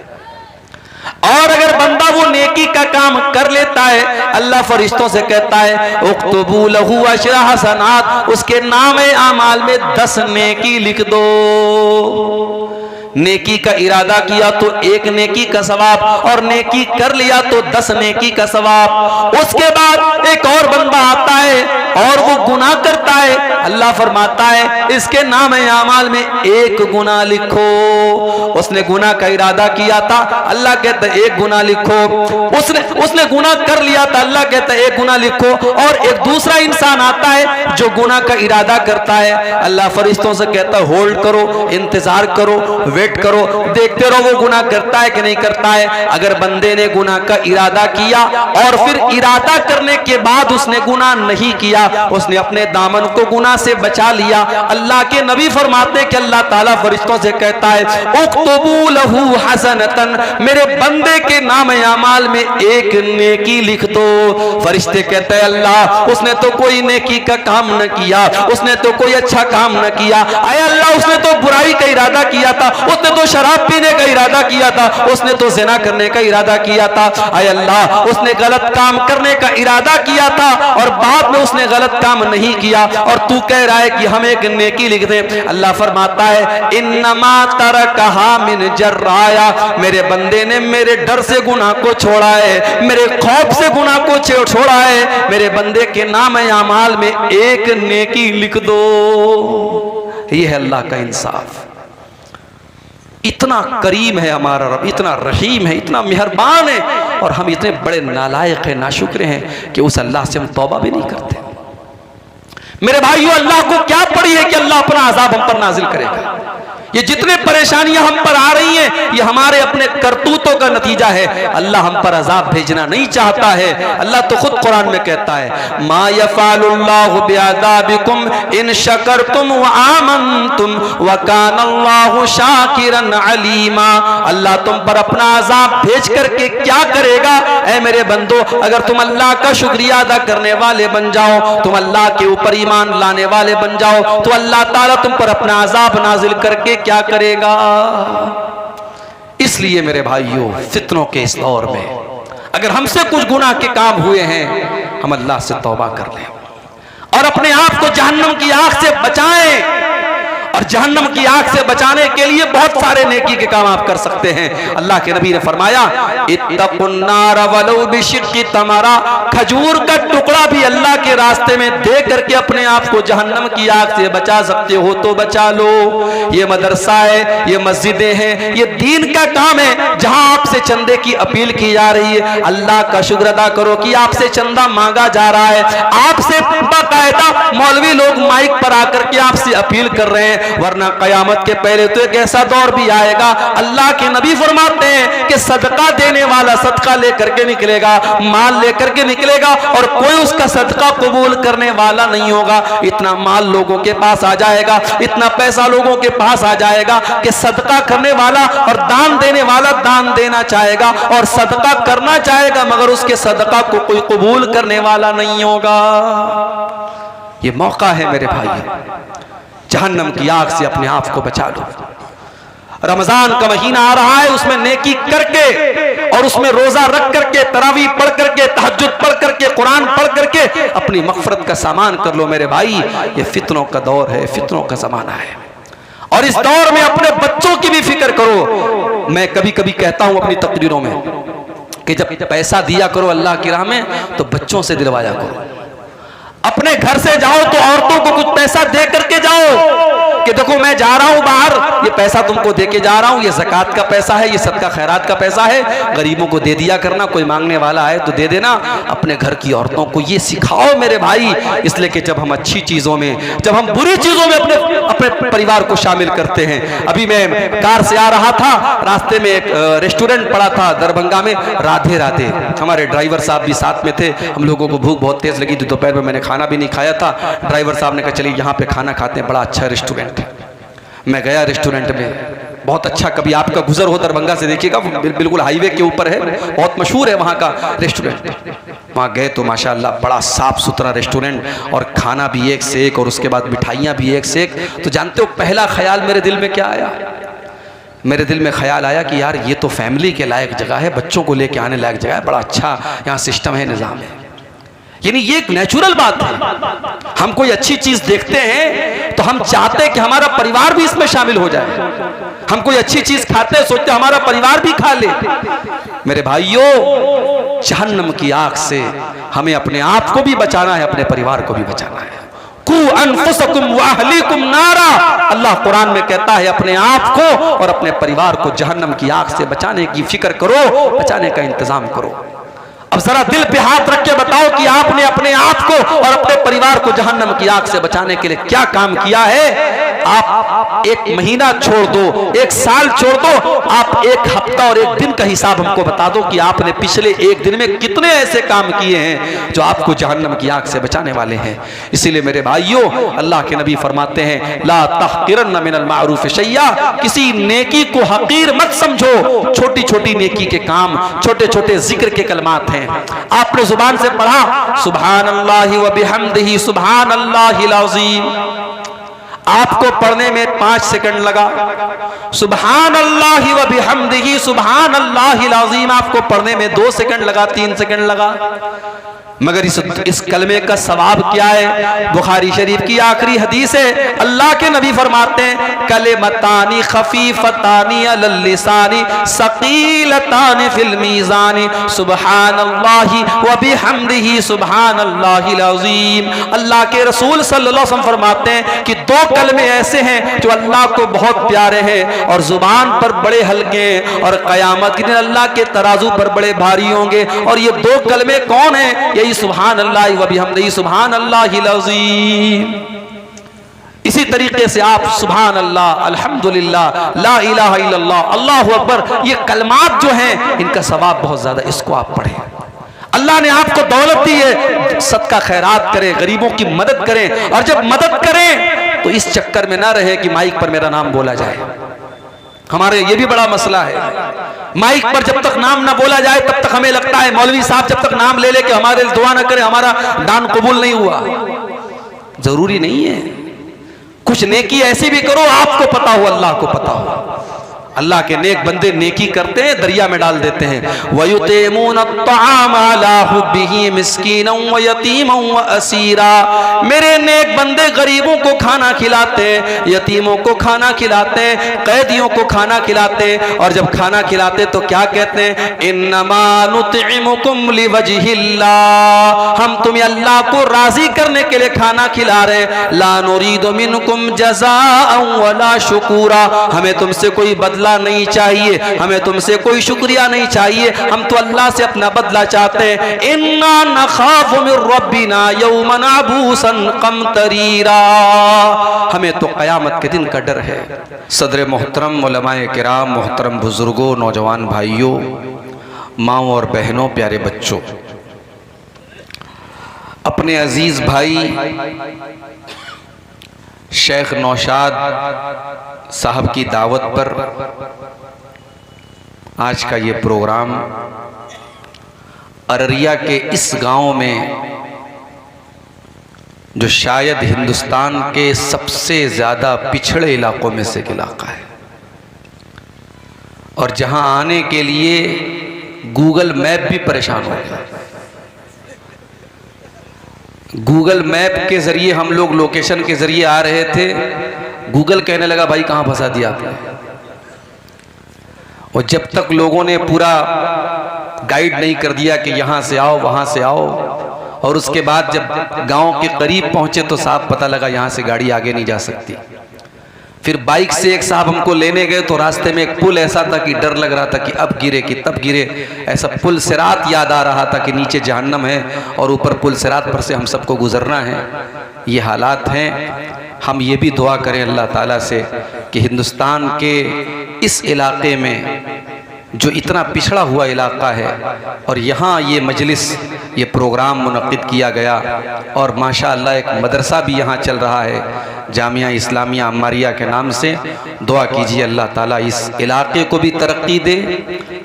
और अगर बंदा वो नेकी का काम कर लेता है, अल्लाह फरिश्तों से कहता है उक्तुबू लहू अशरा हसनात, उसके नाम आमाल में 10 नेकी लिख दो। नेकी का इरादा किया तो 1 नेकी का सवाब, और नेकी कर लिया तो 10 नेकी का सवाब। उसके बाद एक और बंदा आता है और वो गुनाह करता है, अल्लाह फरमाता है इसके नाम आमाल में 1 गुनाह लिखो। उसने गुनाह का इरादा किया था, अल्लाह कहता है 1 गुनाह लिखो। उसने गुनाह कर लिया था, अल्लाह कहता है 1 गुनाह लिखो। और एक दूसरा इंसान आता है जो गुनाह का इरादा करता है, अल्लाह फरिश्तों से कहता है होल्ड करो, इंतजार करो, वेट करो, देखते रहो वो गुनाह करता है कि नहीं करता है। अगर बंदे ने गुनाह का इरादा किया और फिर इरादा करने के बाद उसने गुनाह नहीं किया, उसने अपने दामन को गुनाह से बचा लिया, अल्लाह के नबी फरमाते हैं कि अल्लाह ताला फरिश्तों से कहता है उक्तुबू लहू हसनतन, मेरे बंदे के नाम अमाल में 1 नेकी लिख दो। फरिश्ते कहते हैं अल्लाह उसने तो कोई नेकी का काम न किया, उसने तो कोई अच्छा काम न किया। आए अल्लाह उसने तो बुराई का इरादा किया था, उसने तो शराब पीने का इरादा किया था, उसने तो ज़िना करने का इरादा किया था। आए अल्लाह उसने गलत काम करने का इरादा किया था और बाद में उसने गलत काम नहीं किया और तू कह रहा है कि हम 1 नेकी लिख दे। अल्लाह फरमाता है इन्नमा तरकहा मिन जर्राया, मेरे बंदे ने मेरे डर से गुनाह को छोड़ा है, मेरे खौफ से गुनाह को छोड़ा है, मेरे बंदे के नाम अमाल में 1 नेकी लिख दो। ये है अल्लाह का इंसाफ। इतना करीम है हमारा रब, इतना रहीम है, इतना मेहरबान है, और हम इतने बड़े नालायक हैं, नाशुक्र हैं कि उस अल्लाह से हम तौबा भी नहीं करते। मेरे भाइयों, अल्लाह को क्या पड़ी है कि अल्लाह अपना अजाब हम पर नाजिल करेगा? ये जितने परेशानियां हम पर आ रही हैं, ये हमारे अपने करतूतों का नतीजा है। अल्लाह हम पर अजाब भेजना नहीं चाहता है। अल्लाह तो खुद कुरान में कहता है, मा यफ़अलुल्लाहु बिअज़ाबिकुम इन शकरतुम व आमनतुम व कानल्लाहु शाकिरन अलीमा। अल्लाह तुम पर अपना अजाब भेज करके क्या करेगा? ऐ मेरे बंदो, अगर तुम अल्लाह का शुक्रिया अदा करने वाले बन जाओ, तुम अल्लाह के ऊपर ईमान लाने वाले बन जाओ, तो अल्लाह ताला तुम पर अपना अजाब नाजिल करके क्या करेगा? इसलिए मेरे भाइयों, फितनों के इस दौर में अगर हमसे कुछ गुनाह के काम हुए हैं, हम अल्लाह से तौबा कर लें और अपने आप को जहन्नम की आग से बचाएं। और जहन्नम की आग से बचाने के लिए बहुत सारे नेकी के काम आप कर सकते हैं। अल्लाह के नबी ने फरमाया, इत्तकुन्नार वलौ बिशिक्की तमरा, खजूर का टुकड़ा भी अल्लाह के रास्ते में दे करके अपने आप को जहन्नम की आग से बचा सकते हो तो बचा लो। ये मदरसा है, ये मस्जिदें हैं, ये दीन का काम है जहां आपसे चंदे की अपील की जा रही है। अल्लाह का शुक्र अदा करो कि आपसे चंदा मांगा जा रहा है, आपसे बाकायदा मौलवी लोग माइक पर आकर के आपसे अपील कर रहे हैं। वरना कयामत के पहले तो एक ऐसा दौर भी आएगा, अल्लाह के नबी फरमाते हैं कि सदका देने वाला सदका लेकर के निकलेगा, माल लेकर के निकलेगा और कोई उसका सदका कबूल करने वाला नहीं होगा। इतना माल लोगों के पास आ जाएगा, इतना पैसा लोगों के पास आ जाएगा कि सदका करने वाला और दान देने वाला दान देना चाहेगा और सदका करना चाहेगा, मगर उसके सदका को कोई कबूल करने वाला नहीं होगा। ये मौका है मेरे भाई, जहन्नम की आग से अपने आप को बचा लो। रमजान का महीना आ रहा है, उसमें नेकी करके और उसमें रोजा रख करके, तरावी पढ़ करके, तहज्जुद पढ़ करके, कुरान पढ़ करके अपनी मग़फ़िरत का सामान कर लो मेरे भाई। ये फितनों का दौर है, फितनों का जमाना है और इस दौर में अपने बच्चों की भी फिक्र करो। मैं कभी कभी कहता हूं अपनी तकरीरों में कि जब पैसा दिया करो अल्लाह की राह में तो बच्चों से दिलवाया करो। अपने घर से जाओ तो औरतों को कुछ पैसा दे करके जाओ कि देखो मैं जा रहा हूं बाहर, ये पैसा तुमको दे के जा रहा हूं, ये ज़कात का पैसा है, ये सदका खैरात का पैसा है, गरीबों को दे दिया करना, कोई मांगने वाला है तो दे देना। अपने घर की औरतों को ये सिखाओ मेरे भाई, इसलिए कि जब हम अच्छी चीज़ों में, जब हम बुरी चीज़ों में अपने परिवार को शामिल करते हैं। अभी मैं कार से आ रहा था, रास्ते में एक रेस्टोरेंट पड़ा था दरभंगा में, राधे राधे। हमारे ड्राइवर साहब भी साथ में थे। हम लोगों को भूख बहुत तेज़ लगी थी, दोपहर में मैंने खाना भी नहीं खाया था। ड्राइवर साहब ने कहा चलिए यहाँ पे खाना खाते हैं, बड़ा अच्छा रेस्टोरेंट। मैं गया रेस्टोरेंट में, बहुत अच्छा, कभी आपका गुजर हो दरभंगा से देखिएगा, बिल्कुल हाईवे के ऊपर है, बहुत मशहूर है वहाँ का रेस्टोरेंट। वहाँ गए तो माशाल्लाह बड़ा साफ सुथरा रेस्टोरेंट और खाना भी एक से एक और उसके बाद मिठाइयाँ भी एक से एक। तो जानते हो पहला ख्याल मेरे दिल में क्या आया? मेरे दिल में ख्याल आया कि यार ये तो फैमिली के लायक जगह है, बच्चों को लेके आने लायक जगह है, बड़ा अच्छा यहाँ सिस्टम है, निज़ाम है। यानी ये एक नेचुरल बात है। हम कोई अच्छी चीज देखते हैं तो हम चाहते हैं कि हमारा परिवार भी इसमें शामिल हो जाए। हम कोई अच्छी चीज खाते हैं, सोचते हैं हमारा परिवार भी खा ले। मेरे भाइयों, जहन्नम की आग से हमें अपने आप को भी बचाना है, अपने परिवार को भी बचाना है। कू अनफुसकुम व अहलीकुम नारा, अल्लाह कुरान में कहता है अपने आप को और अपने परिवार को जहन्नम की आग से बचाने की फिक्र करो, बचाने का इंतजाम करो। अब जरा दिल पे हाथ रख के बताओ कि आपने अपने आप को और अपने परिवार को जहन्नम की आग से बचाने के लिए क्या काम किया है। आप एक महीना छोड़ दो, एक साल छोड़ दो, आप एक हफ्ता और एक दिन का हिसाब हमको बता दो कि आपने पिछले एक दिन में कितने ऐसे काम किए हैं जो आपको जहन्नम की आग से बचाने वाले हैं। इसीलिए मेरे भाइयों, अल्लाह के नबी फरमाते हैं, ला तहकिरन मिनल मारूफ शैया, किसी नेकी को हकीर मत समझो। छोटी छोटी नेकी के काम, छोटे छोटे जिक्र के कलमात हैं। आपने जुबान से पढ़ा सुभानअल्लाहि व बिहम्दिही सुभानअल्लाहिल अज़ीम, आपको पढ़ने में 5 सेकंड लगा। सुभानअल्लाहि व बिहम्दिही सुभानअल्लाहिल अज़ीम आपको पढ़ने में 2 सेकंड लगा, 3 सेकंड लगा। मगर इस कलमे का सवाब क्या है? बुखारी शरीफ की आखिरी हदीस है, अल्लाह के नबी फरमाते हैं, कलिमतानी खफीफतानी अलल लिसानी सकीलतानी फिल मीज़ानी सुब्हानल्लाहि व बिहम्दिही सुब्हानल्लाहिल अज़ीम। अल्लाह के रसूल सल्लल्लाहु अलैहि वसल्लम फरमाते हैं कि 2 कलमे ऐसे हैं जो अल्लाह को बहुत प्यारे हैं और जुबान पर बड़े हल्के हैं और क़यामत के दिन अल्लाह के तराजू पर बड़े भारी होंगे। और ये 2 कलमे कौन हैं? यही सुभान अल्लाह व बिहम्दिही सुभान अल्लाहिल अज़ीम। इसी तरीके से आप सुभान अल्लाह, अल्हम्दुलिल्लाह, ला इलाहा इल्लल्लाह, अल्लाहु अकबर, ये कलमात जो हैं इनका सवाब बहुत ज्यादा, इसको आप पढ़ें। अल्लाह ने आपको दौलत दी है, सदका खैरात करें, गरीबों की मदद करें। और जब मदद करें तो इस चक्कर में ना रहे कि माइक पर मेरा नाम बोला जाए। हमारे ये भी बड़ा मसला है, माइक पर जब तक नाम ना बोला जाए तब तक हमें लगता है मौलवी साहब जब तक नाम ले ले के हमारे लिए दुआ ना करे, हमारा दान कबूल नहीं हुआ। जरूरी नहीं है, कुछ नेकी ऐसी भी करो आपको पता हो, अल्लाह को पता हो। अल्लाह के नेक बंदे नेकी करते हैं, दरिया में डाल देते हैं। वयुतीमून अत्तआम अला हुब्बिही मिस्कीनन व यतीमन व असीरा। मेरे नेक बंदे गरीबों को खाना खिलाते, यतीमों को खाना खिलाते, कैदियों को खाना खिलाते। और जब खाना खिलाते तो क्या कहते हैं? इन्नमा नुतइमुकुम लिवजहिल्लाह, हम तुम्हें अल्लाह को राजी करने के लिए खाना खिला रहे हैं। ला नुरीदु मिनकुम जज़ाअन वला शुकूरा, हमें तुमसे कोई बदला नहीं चाहिए, हमें तुमसे कोई शुक्रिया नहीं चाहिए, हम तो अल्लाह से अपना बदला चाहते हैं। इन्ना नखाफु मिर रब्बिना यौमन अबूसन कमतरीरा, हमें तो क़यामत के दिन का डर है। सदर मोहतरम, उलमाए किराम, मोहतरम बुजुर्गों, नौजवान भाइयों, माओ और बहनों, प्यारे बच्चों, अपने अजीज भाई शेख नौशाद साहब की दावत पर आज का ये प्रोग्राम अररिया के इस गांव में, जो शायद हिंदुस्तान के सबसे ज़्यादा पिछड़े इलाकों में से एक इलाका है और जहां आने के लिए गूगल मैप भी परेशान हो गया। गूगल मैप के जरिए हम लोग लोकेशन के जरिए आ रहे थे, गूगल कहने लगा भाई कहाँ फंसा दिया आपने। और जब तक लोगों ने पूरा गाइड नहीं कर दिया कि यहाँ से आओ वहाँ से आओ, और उसके बाद जब गांव के करीब पहुँचे तो साहब पता लगा यहाँ से गाड़ी आगे नहीं जा सकती। फिर बाइक से एक साहब हमको लेने गए तो रास्ते में एक पुल ऐसा था कि डर लग रहा था कि अब गिरे कि तब गिरे। ऐसा पुल सिरात याद आ रहा था कि नीचे जहन्नम है और ऊपर पुल सिरात पर से हम सबको गुजरना है। ये हालात हैं। हम ये भी दुआ करें अल्लाह ताला से कि हिंदुस्तान के इस इलाके में जो इतना पिछड़ा हुआ इलाका है और यहाँ ये मजलिस, ये प्रोग्राम मुनक़िद किया गया और माशाअल्लाह एक मदरसा भी यहाँ चल रहा है जामिया इस्लामिया अम्मारिया के नाम से। दुआ कीजिए अल्लाह ताला इस इलाके को भी तरक्की दे,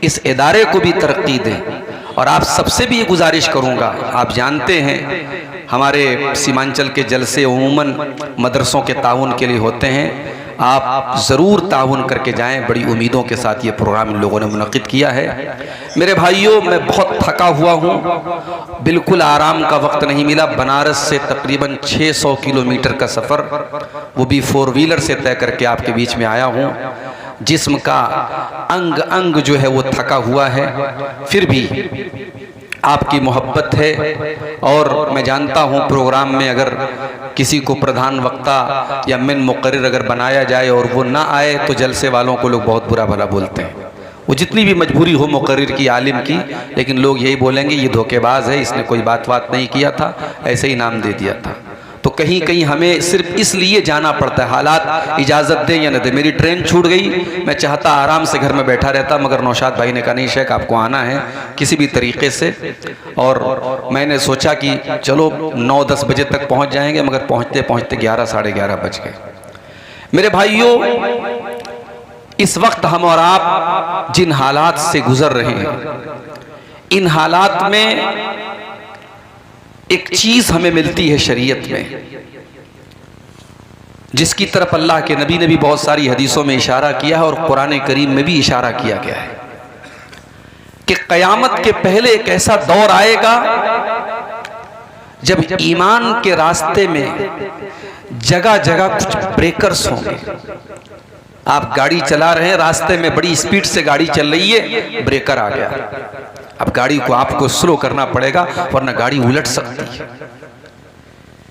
इस इदारे को भी तरक्की दे। और आप सबसे भी ये गुजारिश करूँगा, आप जानते हैं हमारे सीमांचल के जलसे उमूमन मदरसों के ताउन के लिए होते हैं, आप ज़रूर ताउन करके जाएं। बड़ी उम्मीदों के साथ ये प्रोग्राम इन लोगों ने मुनक़िद किया है। मेरे भाइयों, मैं बहुत थका हुआ हूँ, बिल्कुल आराम का वक्त नहीं मिला। बनारस से तकरीबन 600 किलोमीटर का सफ़र, वो भी 4 व्हीलर से तय करके आपके बीच में आया हूँ। जिस्म का अंग अंग जो है वो थका हुआ है, फिर भी आपकी मोहब्बत है। और मैं जानता हूँ प्रोग्राम में अगर किसी को प्रधान वक्ता या मेन मुकर्रिर अगर बनाया जाए और वो ना आए तो जलसे वालों को लोग बहुत बुरा भला बोलते हैं। वो जितनी भी मजबूरी हो मुकर्रिर की, आलिम की, लेकिन लोग यही बोलेंगे ये धोखेबाज है, इसने कोई बात नहीं किया था, ऐसे ही नाम दे दिया था। तो कहीं कहीं हमें सिर्फ इसलिए जाना पड़ता है, हालात इजाज़त दें या न दें। मेरी ट्रेन छूट गई, मैं चाहता आराम से घर में बैठा रहता, मगर नौशाद भाई ने कहा नहीं शेख आपको आना है किसी भी तरीके से। और मैंने सोचा कि चलो 9-10 बजे तक पहुंच जाएंगे, मगर पहुंचते पहुंचते 11 साढ़े 11 बज गए। मेरे भाइयों, इस वक्त हम और आप जिन हालात से गुजर रहे हैं, इन हालात में एक चीज हमें मिलती है शरीयत में, जिसकी तरफ अल्लाह के नबी ने भी बहुत सारी हदीसों में इशारा किया है और कुरान करीम में भी इशारा किया गया है कि क़यामत के पहले एक ऐसा दौर आएगा जब ईमान के रास्ते में जगह जगह कुछ ब्रेकर्स होंगे। आप गाड़ी चला रहे हैं, रास्ते में बड़ी स्पीड से गाड़ी चल रही है, ब्रेकर आ गया, अब गाड़ी को आपको स्लो करना पड़ेगा वरना गाड़ी उलट सकती है।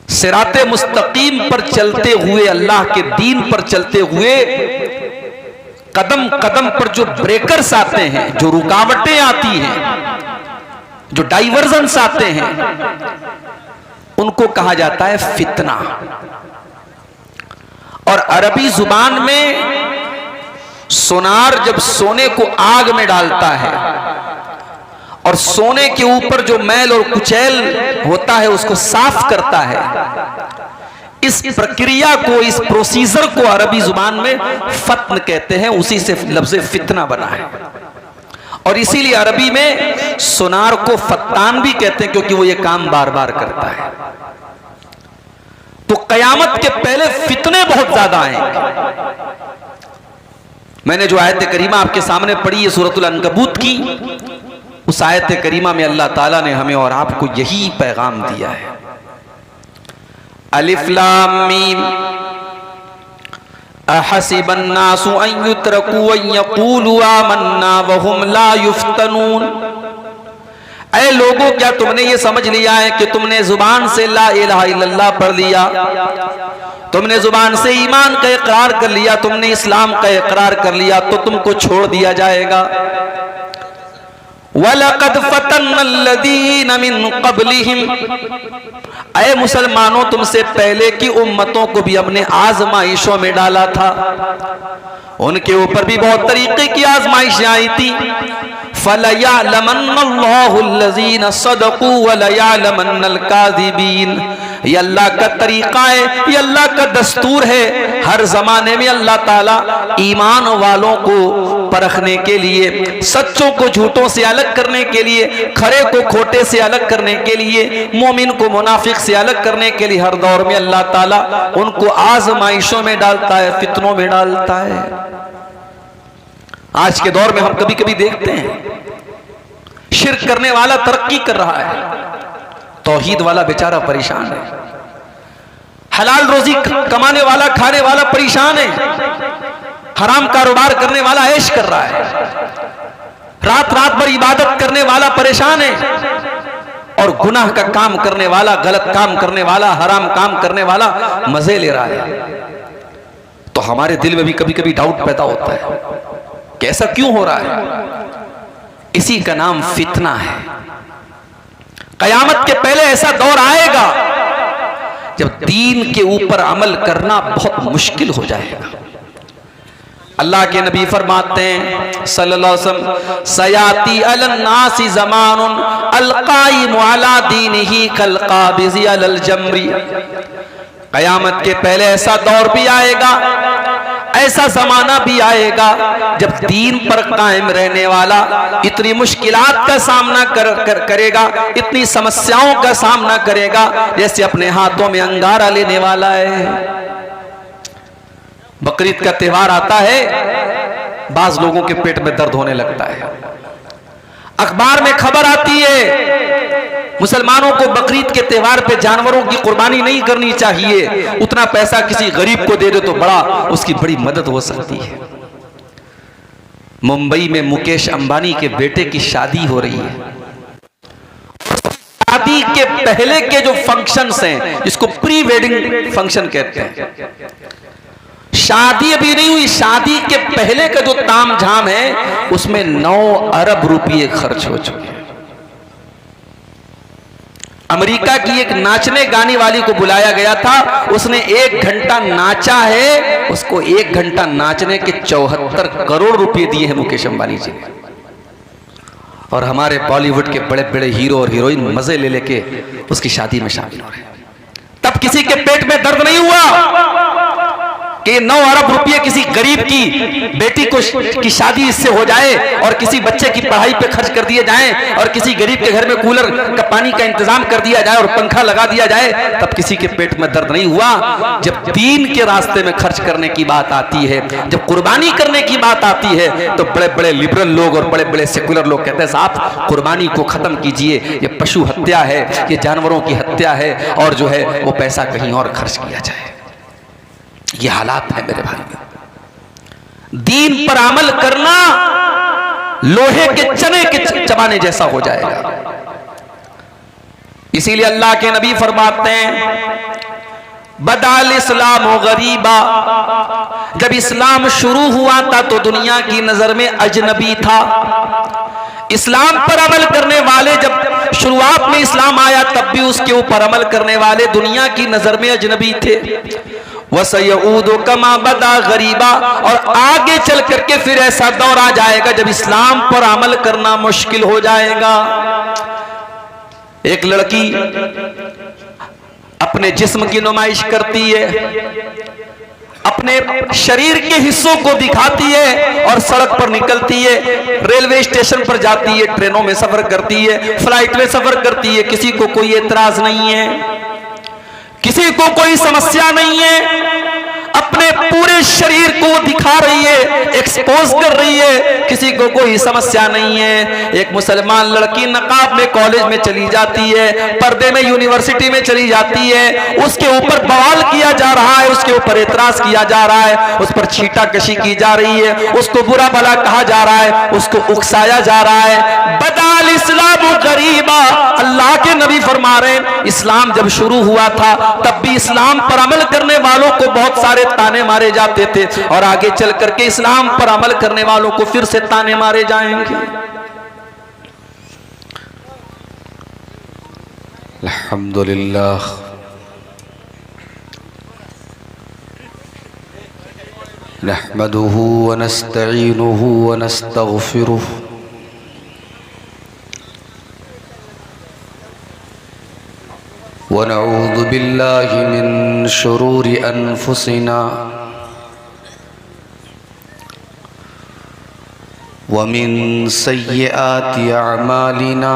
सिराते मुस्तकीम पर चलते हुए, अल्लाह के दीन पर चलते हुए कदम कदम पर जो ब्रेकर्स आते हैं, जो रुकावटें आती हैं, जो डाइवर्जन्स आते हैं, उनको कहा जाता है फितना। और अरबी जुबान में सोनार जब सोने को आग में डालता है और सोने के ऊपर जो मैल और कुचैल होता है उसको साफ करता है, इस प्रक्रिया को, इस प्रोसीजर को अरबी जुबान में फत्न कहते हैं। उसी से लफ्ज़ फितना बना है। और इसीलिए अरबी में सोनार को फत्तान भी कहते हैं, क्योंकि वो ये काम बार बार करता है। तो कयामत के पहले फितने बहुत ज्यादा आएंगे। मैंने जो आयत करीमा आपके सामने पढ़ी है सूरतुल अनकबूत की, उस आयत करीमा में अल्लाह ताला ने हमें और आपको यही पैगाम दिया है। अलिफ लाम मीम अहसिबन नासु अन युत्रकू अन यक़ूलू आमन्ना वहुम ला युफ्तनून। ऐ लोगों, क्या तुमने ये समझ लिया है कि तुमने जुबान से ला इलाहा इल्लल्लाह पढ़ लिया, तुमने जुबान से ईमान का इकरार कर लिया, तुमने इस्लाम का इकरार कर लिया, तो तुमको छोड़ दिया जाएगा। वलक़द फ़तन्नल्लज़ीन मिन क़ब्लिहिम, ऐ मुसलमानों, तुमसे पहले की उम्मतों को भी हमने आजमाइशों में डाला था। उनके ऊपर भी बहुत तरीके की आजमाइशें आई थी। फलयअलमन्नल्लाहुल्लज़ीन सदक़ू वलयअलमन्नल काज़िबीन। ये अल्लाह का तरीका है, ये अल्लाह का दस्तूर है। हर जमाने में अल्लाह ताला ईमान वालों को परखने के लिए, सच्चों को झूठों से अलग करने के लिए, खरे को खोटे से अलग करने के लिए, मोमिन को मुनाफिक से अलग करने के लिए हर दौर में अल्लाह ताला उनको आजमाइशों में डालता है, फितनों में डालता है। आज के दौर में हम कभी कभी देखते हैं शिर्क करने वाला तरक्की कर रहा है, तौहीद वाला बेचारा परेशान है, हलाल रोजी कमाने वाला, खाने वाला परेशान है, हराम कारोबार करने वाला ऐश कर रहा है, रात रात भर इबादत करने वाला परेशान है, और गुनाह का काम करने वाला, गलत काम करने वाला, हराम काम करने वाला मजे ले रहा है। तो हमारे दिल में भी कभी कभी डाउट पैदा होता है कि ऐसा क्यों हो रहा है। इसी का नाम फितना है। कयामत के पहले ऐसा दौर आएगा जब दीन के ऊपर अमल करना बहुत मुश्किल हो जाएगा। अल्लाह के नबी फरमाते हैं सल्लल्लाहु अलैहि वसल्लम, सयाती अलन्नासी ज़मानुन अलकाइमु अला दीनिही कलकाबिज़ी अलल जमरी। कयामत के पहले ऐसा दौर भी आएगा, ऐसा जमाना भी आएगा जब दीन पर कायम रहने वाला इतनी मुश्किलात का सामना करेगा, इतनी समस्याओं का सामना करेगा जैसे अपने हाथों में अंगारा लेने वाला है। बकरीद का त्योहार आता है, बाज लोगों के पेट में दर्द होने लगता है। अखबार में खबर आती है मुसलमानों को बकरीद के त्योहार पे जानवरों की कुर्बानी नहीं करनी चाहिए, उतना पैसा किसी गरीब को दे दे तो बड़ा उसकी बड़ी मदद हो सकती है। मुंबई में मुकेश अंबानी के बेटे की शादी हो रही है। शादी के पहले के जो फंक्शंस हैं, जिसको प्री वेडिंग फंक्शन कहते हैं, शादी अभी नहीं हुई, शादी के पहले का जो ताम झाम है उसमें 9 अरब रुपये खर्च हो चुके हैं। अमेरिका की एक नाचने गाने वाली को बुलाया गया था, उसने 1 घंटा नाचा है, उसको 1 घंटा नाचने के 74 करोड़ रुपए दिए हैं मुकेश अंबानी जी ने। और हमारे बॉलीवुड के बड़े बड़े हीरो और हीरोइन मजे ले लेके उसकी शादी में शामिल हो रहे हैं। तब किसी के पेट में दर्द नहीं हुआ कि 9 अरब रुपये किसी गरीब की बेटी की शादी इससे हो जाए और किसी बच्चे की पढ़ाई पे खर्च कर दिए जाएं और किसी गरीब के घर में कूलर का पानी का इंतजाम कर दिया जाए और पंखा लगा दिया जाए। तब किसी के पेट में दर्द नहीं हुआ। जब दीन के रास्ते में खर्च करने की बात आती है, जब कुर्बानी करने की बात आती है, तो बड़े बड़े लिबरल लोग और बड़े बड़े सेकुलर लोग कहते हैं साहब कुर्बानी को खत्म कीजिए, ये पशु हत्या है, ये जानवरों की हत्या है, और जो है वो पैसा कहीं और खर्च किया जाए। ये हालात है मेरे भाई। दीन पर अमल करना लोहे के चने के चबाने जैसा हो जाएगा। इसीलिए अल्लाह के नबी फरमाते हैं बदाल इस्लाम गरीबा, जब इस्लाम शुरू हुआ था तो दुनिया की नजर में अजनबी था। इस्लाम पर अमल करने वाले, जब शुरुआत में इस्लाम आया तब भी उसके ऊपर अमल करने वाले दुनिया की नजर में अजनबी थे। वसयऊदु कमा बदा गरीबा, और आगे चल करके फिर ऐसा दौर आ जाएगा जब इस्लाम पर अमल करना मुश्किल हो जाएगा। एक लड़की अपने जिस्म की नुमाइश करती है, अपने शरीर के हिस्सों को दिखाती है और सड़क पर निकलती है, रेलवे स्टेशन पर जाती है, ट्रेनों में सफर करती है, फ्लाइट में सफर करती है। किसी को कोई एतराज नहीं है, किसी को कोई समस्या नहीं है। अपने पूरे शरीर को दिखा रही है, एक्सपोज कर रही है, किसी को कोई समस्या नहीं है। एक मुसलमान लड़की नकाब में कॉलेज में चली जाती है, पर्दे में यूनिवर्सिटी में चली जाती है, उसके ऊपर बवाल किया जा रहा है, उसके ऊपर एतराज किया जा रहा है, उस पर छींटा कशी की जा रही है, उसको बुरा भला कहा जा रहा है, उसको उकसाया जा रहा है। बदाल इस्लाम गरीबा, अल्लाह के नबी फरमा रहे इस्लाम जब शुरू हुआ था तब भी इस्लाम पर अमल करने वालों को बहुत सारे ताने मारे जाते थे, और आगे चल करके इस्लाम पर अमल करने वालों को फिर से ताने मारे जाएंगे। अल्हम्दुलिल्लाह नहमदुहु व नस्तईनुहु व नस्तगफिरुह व नऊज़ु बिल्लाहि मिन शुरूरि अनफुसिना व मिन सय्यिआति अअमालिना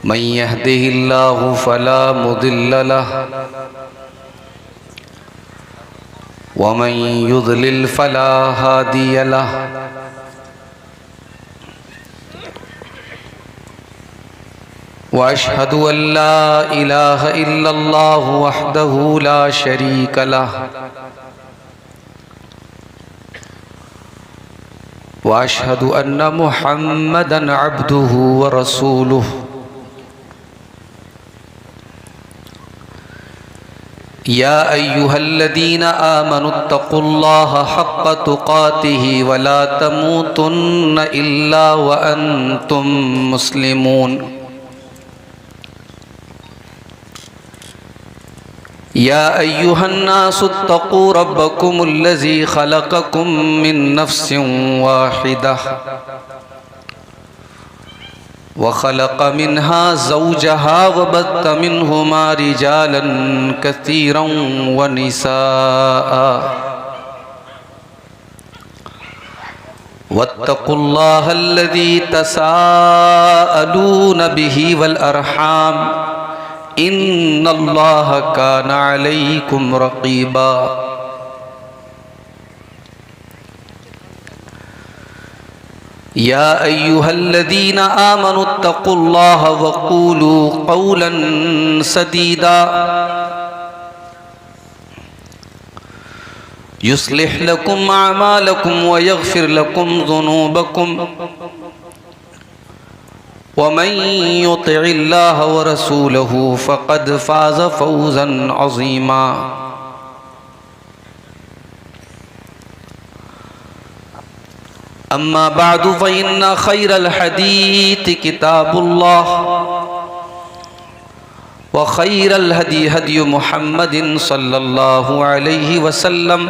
मन यहदिहिल्लाहु फला मुदिल्ल लहु व मन युद्लिल फला हादिय लहु। वअशहदु अल्ला इलाहा इल्लल्लाह वहदहु ला शरीक लहु वअशहदु अन्न मुहम्मदन अब्दुहु व रसूलुहु। या अय्युहल्लज़ीना आमनुत्तक़ुल्लाहा हक़्क़ तुक़ातिही व ला तमूतुन्न इल्ला व अंतुम मुस्लिमून। या अय्युहन्नासुत्तक़ू रब्बकुमुल्लज़ी ख़लक़कुम मिन नफ़्सिन वाहिदह व ख़लक़ मिन्हा ज़ौजहा व बत्त मिन्हुमा रिजालन कसीरन व निसाअ वत्तक़ुल्लाहल्लज़ी तसाअलून बिही वल अरहाम इन्नल्लाह काना अलैकुम रक़ीबा। या अय्युहल्लज़ीना आमनुत्तक़ुल्लाह वक़ूलू क़ौलन सदीदा युस्लिह लकुम अअमालकुम व यग़फ़िर लकुम ज़ुनूबकुम वमन युतिइल्लाह व रसूलहु फ़क़द फ़ाज़ फ़ौज़न अज़ीमा। अम्मा बअदु फ़इन्न ख़ैरल हदीथि किताबुल्लाह व ख़ैरल हदी हदी मुहम्मदिन सल्लल्लाहु अलैहि वसल्लम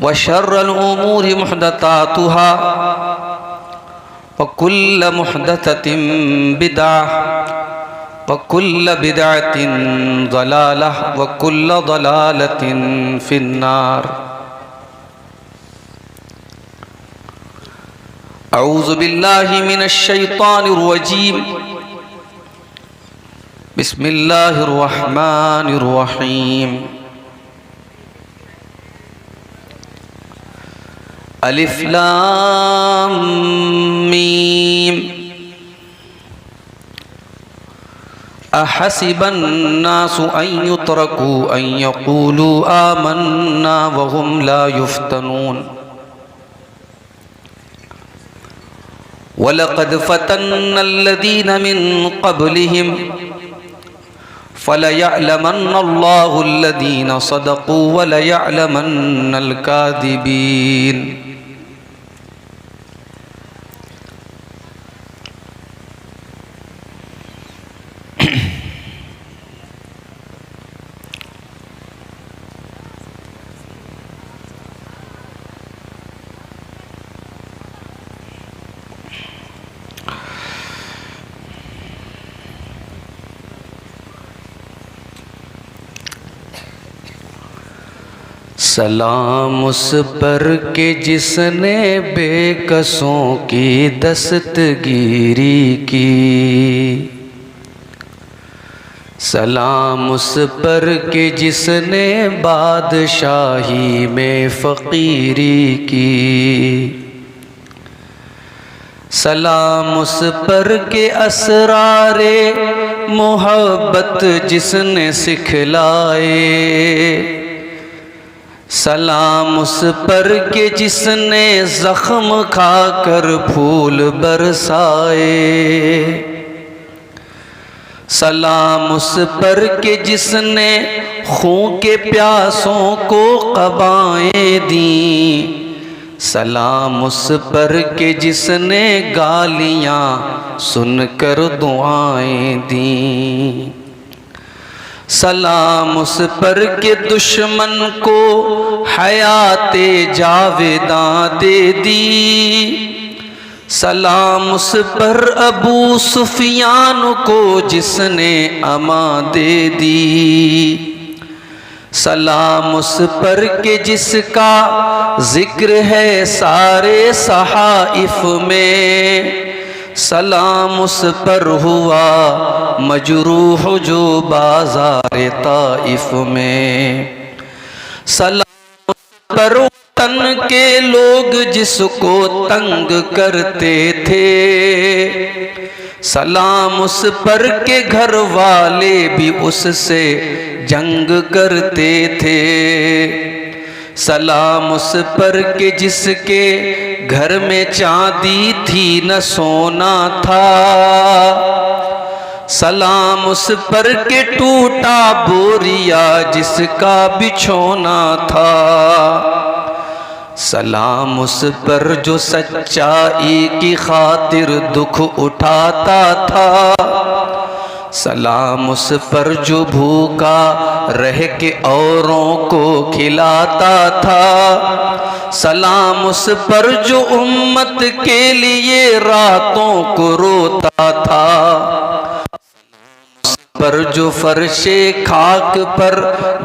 व शर्रल उमूरि मुहदसातुहा व कुल्ल मुहदसतिन बिदअह व कुल्ल बिदअतिन ज़लालह व कुल्ल ज़लालतिन फिन्नार। अऊज़ु बिल्लाहि मिनश शैतानिर रजीम। बिस्मिल्लाहिर रहमानिर रहीम। अलिफ लाम मीम। अहसिबन नासु अन युत्रकू अन यक़ूलू आमन्ना व हुम ला युफ्तनून। अलिफ लाम मीम। अहसिबन नासु अन युत्रकू अन यक़ूलू आमन्ना व हुम ला युफ्तनून। अलिफ लाम मीम। अहसिबन नासु अन युत्रकू अन यक़ूलू आमन्ना व हुम ला युफ्तनून। अलिफ लाम मीम। अहसिबन नासु अन युत्रकू अन यक़ूलू आमन्ना व हुम ला युफ्तनून। वलक़द फ़तन्नल्लज़ीन मिन क़ब्लिहिम फ़लयअलमन्नल्लाहुल्लज़ीन सदक़ू वलयअलमन्नल काज़िबीन। सलाम उस पर के जिसने बेकसों की दस्तगीरी की, सलाम उस पर के जिसने बादशाही में फ़कीरी की, सलाम उस पर के असरारे मोहब्बत जिसने सिखलाए, सलाम उस पर के जिसने ज़ख्म खाकर फूल बरसाए, सलाम उस पर के जिसने खून के प्यासों को क़बाएं दी, सलाम उस पर के जिसने गालियाँ सुनकर दुआएं दी, सलाम उस पर के दुश्मन को हयाते जावेदां दे दी, सलाम उस पर अबू सुफियान को जिसने अमा दे दी, सलाम उस पर के जिसका जिक्र है सारे सहाइफ में, सलाम उस पर हुआ मजरूह जो बाज़ार ताइफ में, सलाम उस पर तन के लोग जिसको तंग करते थे, सलाम उस पर के घर वाले भी उससे जंग करते थे, सलाम उस पर के जिसके घर में चांदी थी न सोना था, सलाम उस पर के टूटा बोरिया जिसका बिछोना था, सलाम उस पर जो सच्चाई की खातिर दुख उठाता था, सलाम उस पर जो भूखा रह के औरों को खिलाता था, सलाम उस पर जो उम्मत के लिए रातों को रोता था, उस पर जो फर्शे खाक पर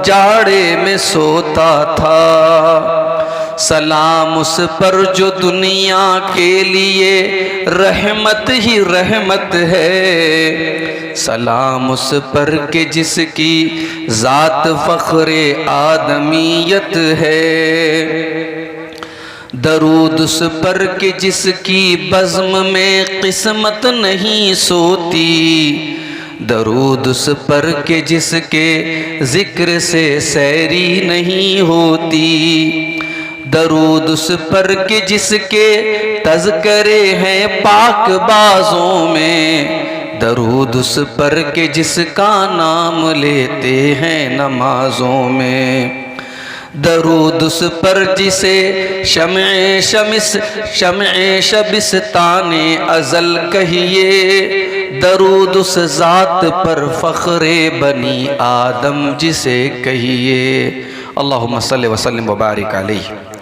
जाड़े में सोता था, सलाम उस पर जो दुनिया के लिए रहमत ही रहमत है, सलाम उस पर के जिसकी ज़ात फ़ख्रे आदमीयत है, दरूद उस पर के जिसकी बज़्म में किस्मत नहीं सोती, दरूद उस पर के जिसके ज़िक्र से सैरी नहीं होती, दरूद उस पर के जिसके तज़करे हैं पाक बाज़ों में, दरूद उस पर के जिसका नाम लेते हैं नमाजों में, दरूद उस पर जिसे शम्ए शबिस्ताने अज़ल कहिए, दरूद उस ज़ात पर फ़ख्रे बनी आदम जिसे कहिए। अल्लाहुम्मा सल्लि व सल्लिम व बारिक अलैहि।